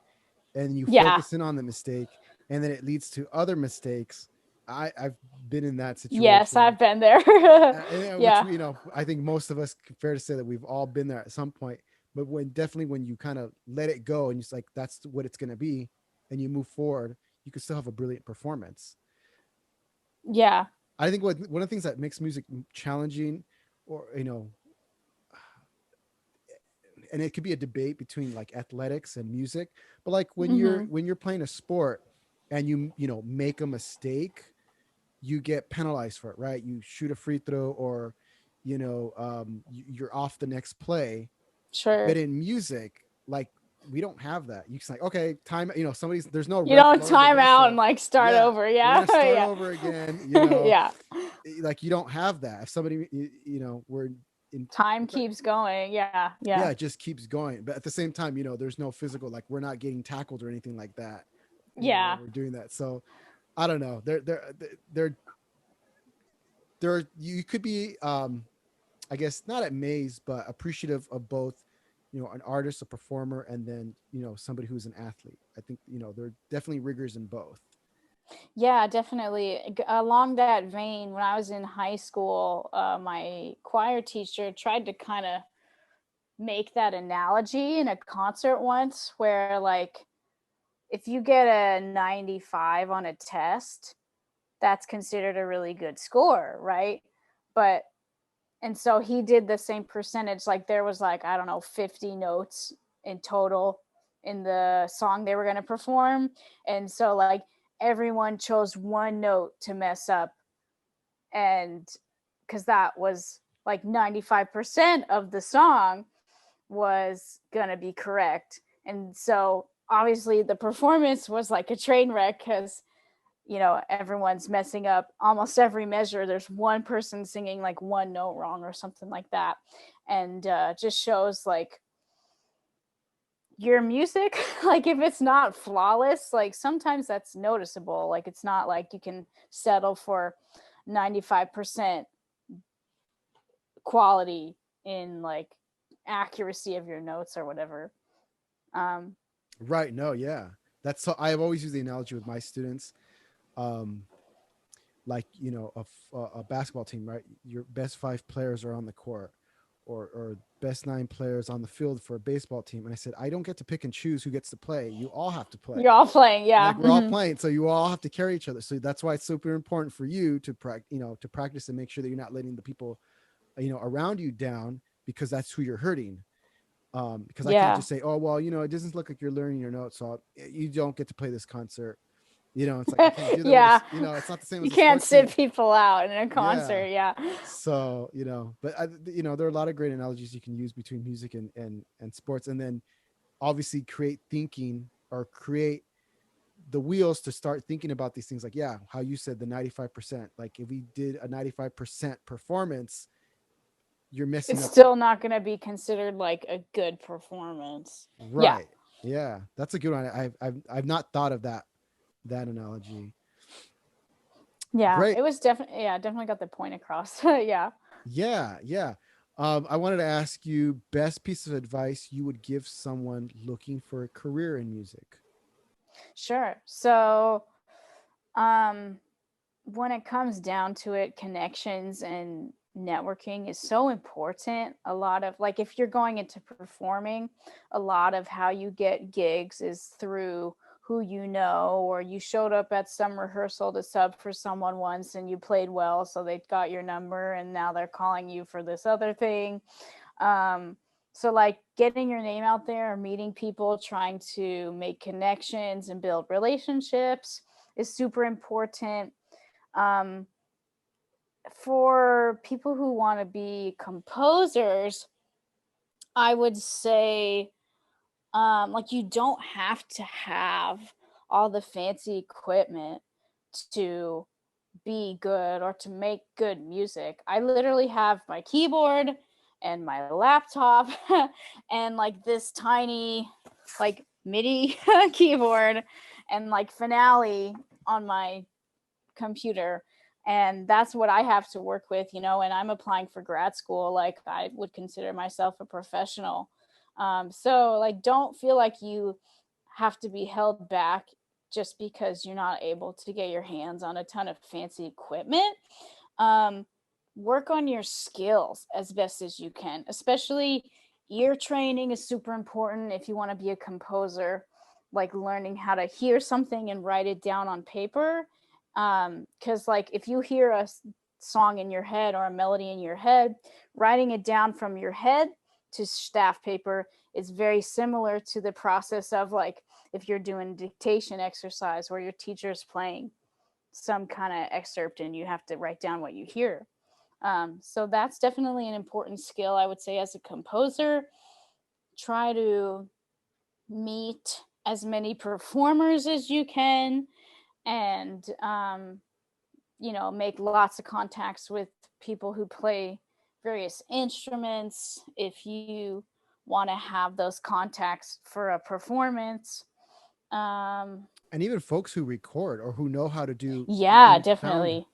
and you Yeah. focus in on the mistake, and then it leads to other mistakes. I've been in that Yes, situation. I've been there. Which Yeah. I think most of us, fair to say that we've all been there at some point. But when definitely when you kind of let it go and it's like that's what it's going to be, and you move forward, you can still have a brilliant performance. Yeah. I think one of the things that makes music challenging, or and it could be a debate between like athletics and music, but like Mm-hmm. when you're playing a sport and make a mistake, you get penalized for it, right? You shoot a free throw, or you're off the next play. But Sure. in music, like, we don't have that. You can like, okay, time, somebody's, there's no You ref don't blowing the time out and whistle. like start Yeah, over. we're Yeah. gonna start Yeah. over again. Yeah. Like, you don't have that. If somebody, we're in, Time keeps going. Yeah. yeah, Yeah. it just keeps going. But at the same time, there's no physical, like, we're not getting tackled or anything like that. While Yeah. we're doing that, so I don't know. There, you could be, I guess, not amazed, but appreciative of both, an artist, a performer, and then, somebody who's an athlete. I think, there are definitely rigors in both. Yeah, definitely. Along that vein, when I was in high school, my choir teacher tried to kind of make that analogy in a concert once where, like, if you get a 95 on a test, that's considered a really good score, right? But, and so he did the same percentage. Like, there was, like, I don't know, 50 notes in total in the song they were going to perform. And so, like, everyone chose one note to mess up, and because that was like 95% of the song was gonna be correct. And so obviously the performance was like a train wreck because everyone's messing up almost every measure. There's one person singing like one note wrong or something like that. And just shows like your music, like if it's not flawless, like sometimes that's noticeable. Like it's not like you can settle for 95% quality in like accuracy of your notes or whatever. um Right. No, yeah. That's so I've always used the analogy with my students. Um, like, a basketball team, right? Your best five players are on the court, or best nine players on the field for a baseball team. And I said, I don't get to pick and choose who gets to play. You all have to play. you're all playing, yeah. Like, we're all Hmm. playing, so you all have to carry each other. So that's why it's super important for you to to practice and make sure that you're not letting the people, around you down, because that's who you're hurting. Because I can't Yeah. just say, oh well, it doesn't look like you're learning your notes, so you don't get to play this concert. It's like, I can't do that with Yeah, this. It's not the same you as a can't sports team. sit people out in a Yeah. concert, yeah. So, but there are a lot of great analogies you can use between music and sports, and then obviously create thinking, or create the wheels to start thinking about these things. Like, yeah, how you said the 95%. Like, if we did a 95% performance, you're messing It's up. still not going to be considered like a good performance. Yeah. Right. Yeah, that's a good one. I've not thought of that analogy. Yeah, Great. it was definitely, yeah, definitely got the point across. Yeah. Yeah, yeah. I wanted to ask you, best piece of advice you would give someone looking for a career in music. Sure. So, um when it comes down to it, connections and networking is so important. A lot of, like, if you're going into performing, a lot of how you get gigs is through who you know, or you showed up at some rehearsal to sub for someone once and you played well, so they got your number and now they're calling you for this other thing. um so like getting your name out there, meeting people, trying to make connections and build relationships is super important. um, for people who want to be composers, I would say, like, you don't have to have all the fancy equipment to be good or to make good music. I literally have my keyboard and my laptop and like this tiny like MIDI keyboard and like Finale on my computer, and that's what I have to work with, and I'm applying for grad school like I would consider myself a professional. So like don't feel like you have to be held back just because you're not able to get your hands on a ton of fancy equipment. um, Work on your skills as best as you can, especially ear training is super important if you want to be a composer. Like learning how to hear something and write it down on paper Because like if you hear a song in your head or a melody in your head, writing it down from your head to staff paper is very similar to the process of like if you're doing dictation exercise where your teacher's playing some kind of excerpt and you have to write down what you hear. So that's definitely an important skill, I would say, as a composer. Try to meet as many performers as you can, and make lots of contacts with people who play various instruments if you want to have those contacts for a performance. um And even folks who record or who know how to do yeah, sound. definitely.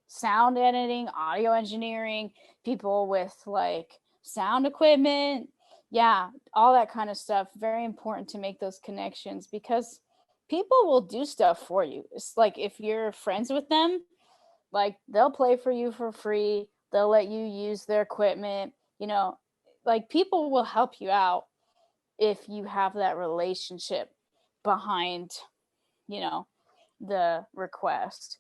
Sound editing, audio engineering, people with like sound equipment. Yeah, all that kind of stuff. Very important to make those connections because people will do stuff for you. It's like if you're friends with them, like they'll play for you for free. They'll let you use their equipment. Like people will help you out if you have that relationship behind, you know, the request.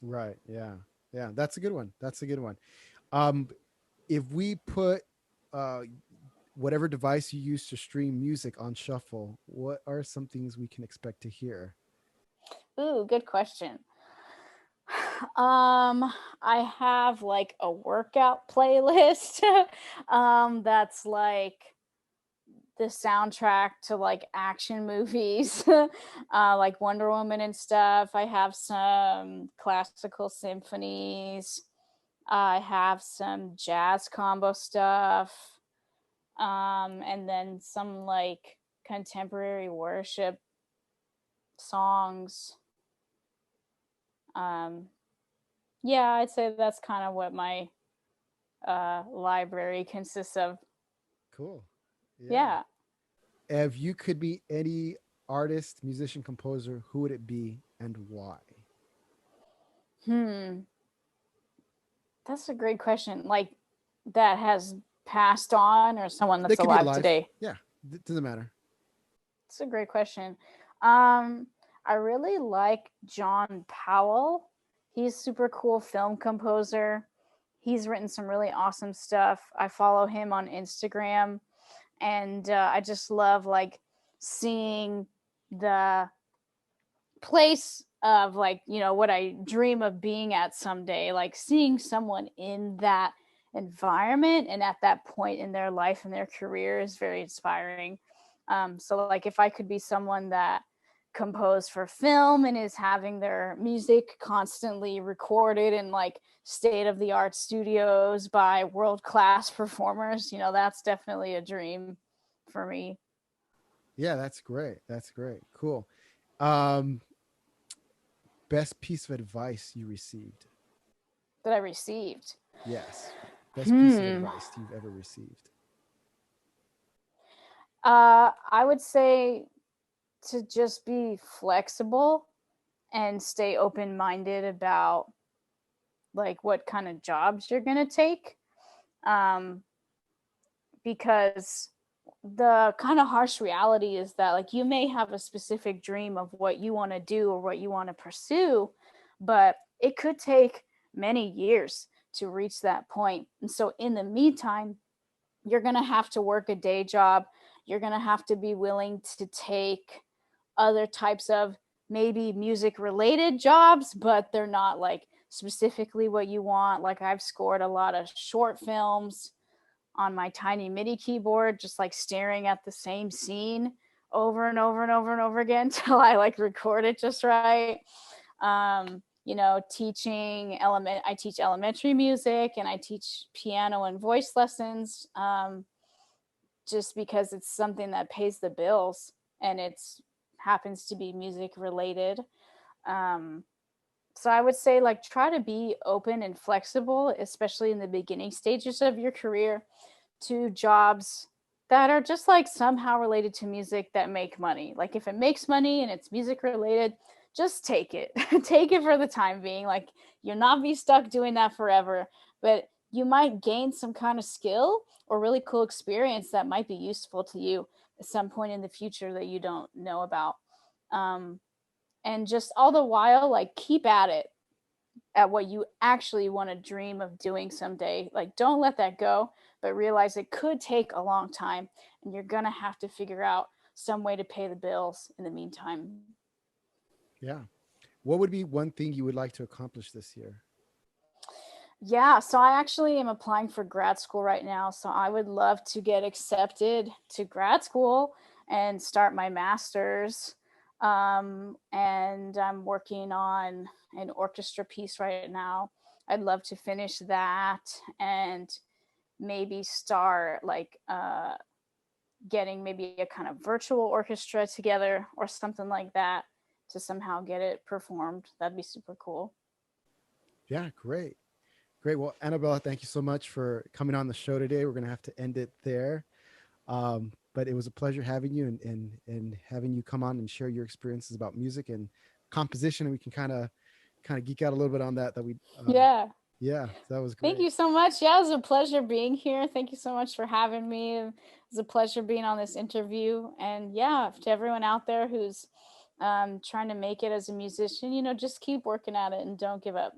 Right. Yeah. Yeah. That's a good one. That's a good one. Um, if we put uh, whatever device you use to stream music on shuffle, what are some things we can expect to hear? Ooh, good question. Um, I have like a workout playlist. That's like the soundtrack to like action movies, like Wonder Woman and stuff. I have some classical symphonies. I have some jazz combo stuff. And then some like contemporary worship songs. Um, yeah, I'd say that's kind of what my library consists of. Cool. Yeah. Yeah. If you could be any artist, musician, composer, who would it be and why? Hmm. That's a great question. Like that has passed on or someone They that's could be alive alive. today? Yeah. Doesn't matter. It's a great question. Um, I really like John Powell. He's super cool film composer. He's written some really awesome stuff. I follow him on Instagram, and I just love like seeing the place of like what I dream of being at someday, like seeing someone in that environment and at that point in their life and their career is very inspiring. So like if I could be someone that composed for film and is having their music constantly recorded in like state of the art studios by world class performers, that's definitely a dream for me. Yeah, that's great. That's great. Cool. Um, best piece of advice you received? That I received. Yes. Best piece of Hmm. advice you've ever received? I would say to just be flexible and stay open minded about like what kind of jobs you're going to take. Um, because the kind of harsh reality is that like you may have a specific dream of what you want to do or what you want to pursue, but it could take many years to reach that point. And so in the meantime, you're going to have to work a day job. You're going to have to be willing to take other types of maybe music related jobs, but they're not like specifically what you want. Like I've scored a lot of short films on my tiny MIDI keyboard, just like staring at the same scene over and over and over and over again till I like record it just right. I teach elementary music and I teach piano and voice lessons, just because it's something that pays the bills and it's happens to be music related. Um, so I would say like try to be open and flexible, especially in the beginning stages of your career, to jobs that are just like somehow related to music that make money. Like if it makes money and it's music related, just take it. Take it for the time being. Like you'll not be stuck doing that forever, but you might gain some kind of skill or really cool experience that might be useful to you at some point in the future that you don't know about. Um, and just all the while, like, keep at it, at what you actually want to dream of doing someday. Like, don't let that go, but realize it could take a long time, and you're going to have to figure out some way to pay the bills in the meantime. Yeah. What would be one thing you would like to accomplish this year? Yeah, so I actually am applying for grad school right now. So I would love to get accepted to grad school and start my master's. And I'm working on an orchestra piece right now. I'd love to finish that and maybe start like getting maybe a kind of virtual orchestra together or something like that to somehow get it performed. That'd be super cool. Yeah, great. Great. Well, Annabella, thank you so much for coming on the show today. We're going to have to end it there. But it was a pleasure having you and having you come on and share your experiences about music and composition. And we can kind of geek out a little bit on that we, Yeah. yeah, so that was Thank great. you so much. Yeah, it was a pleasure being here. Thank you so much for having me. It was a pleasure being on this interview. And yeah, to everyone out there who's trying to make it as a musician, just keep working at it and don't give up.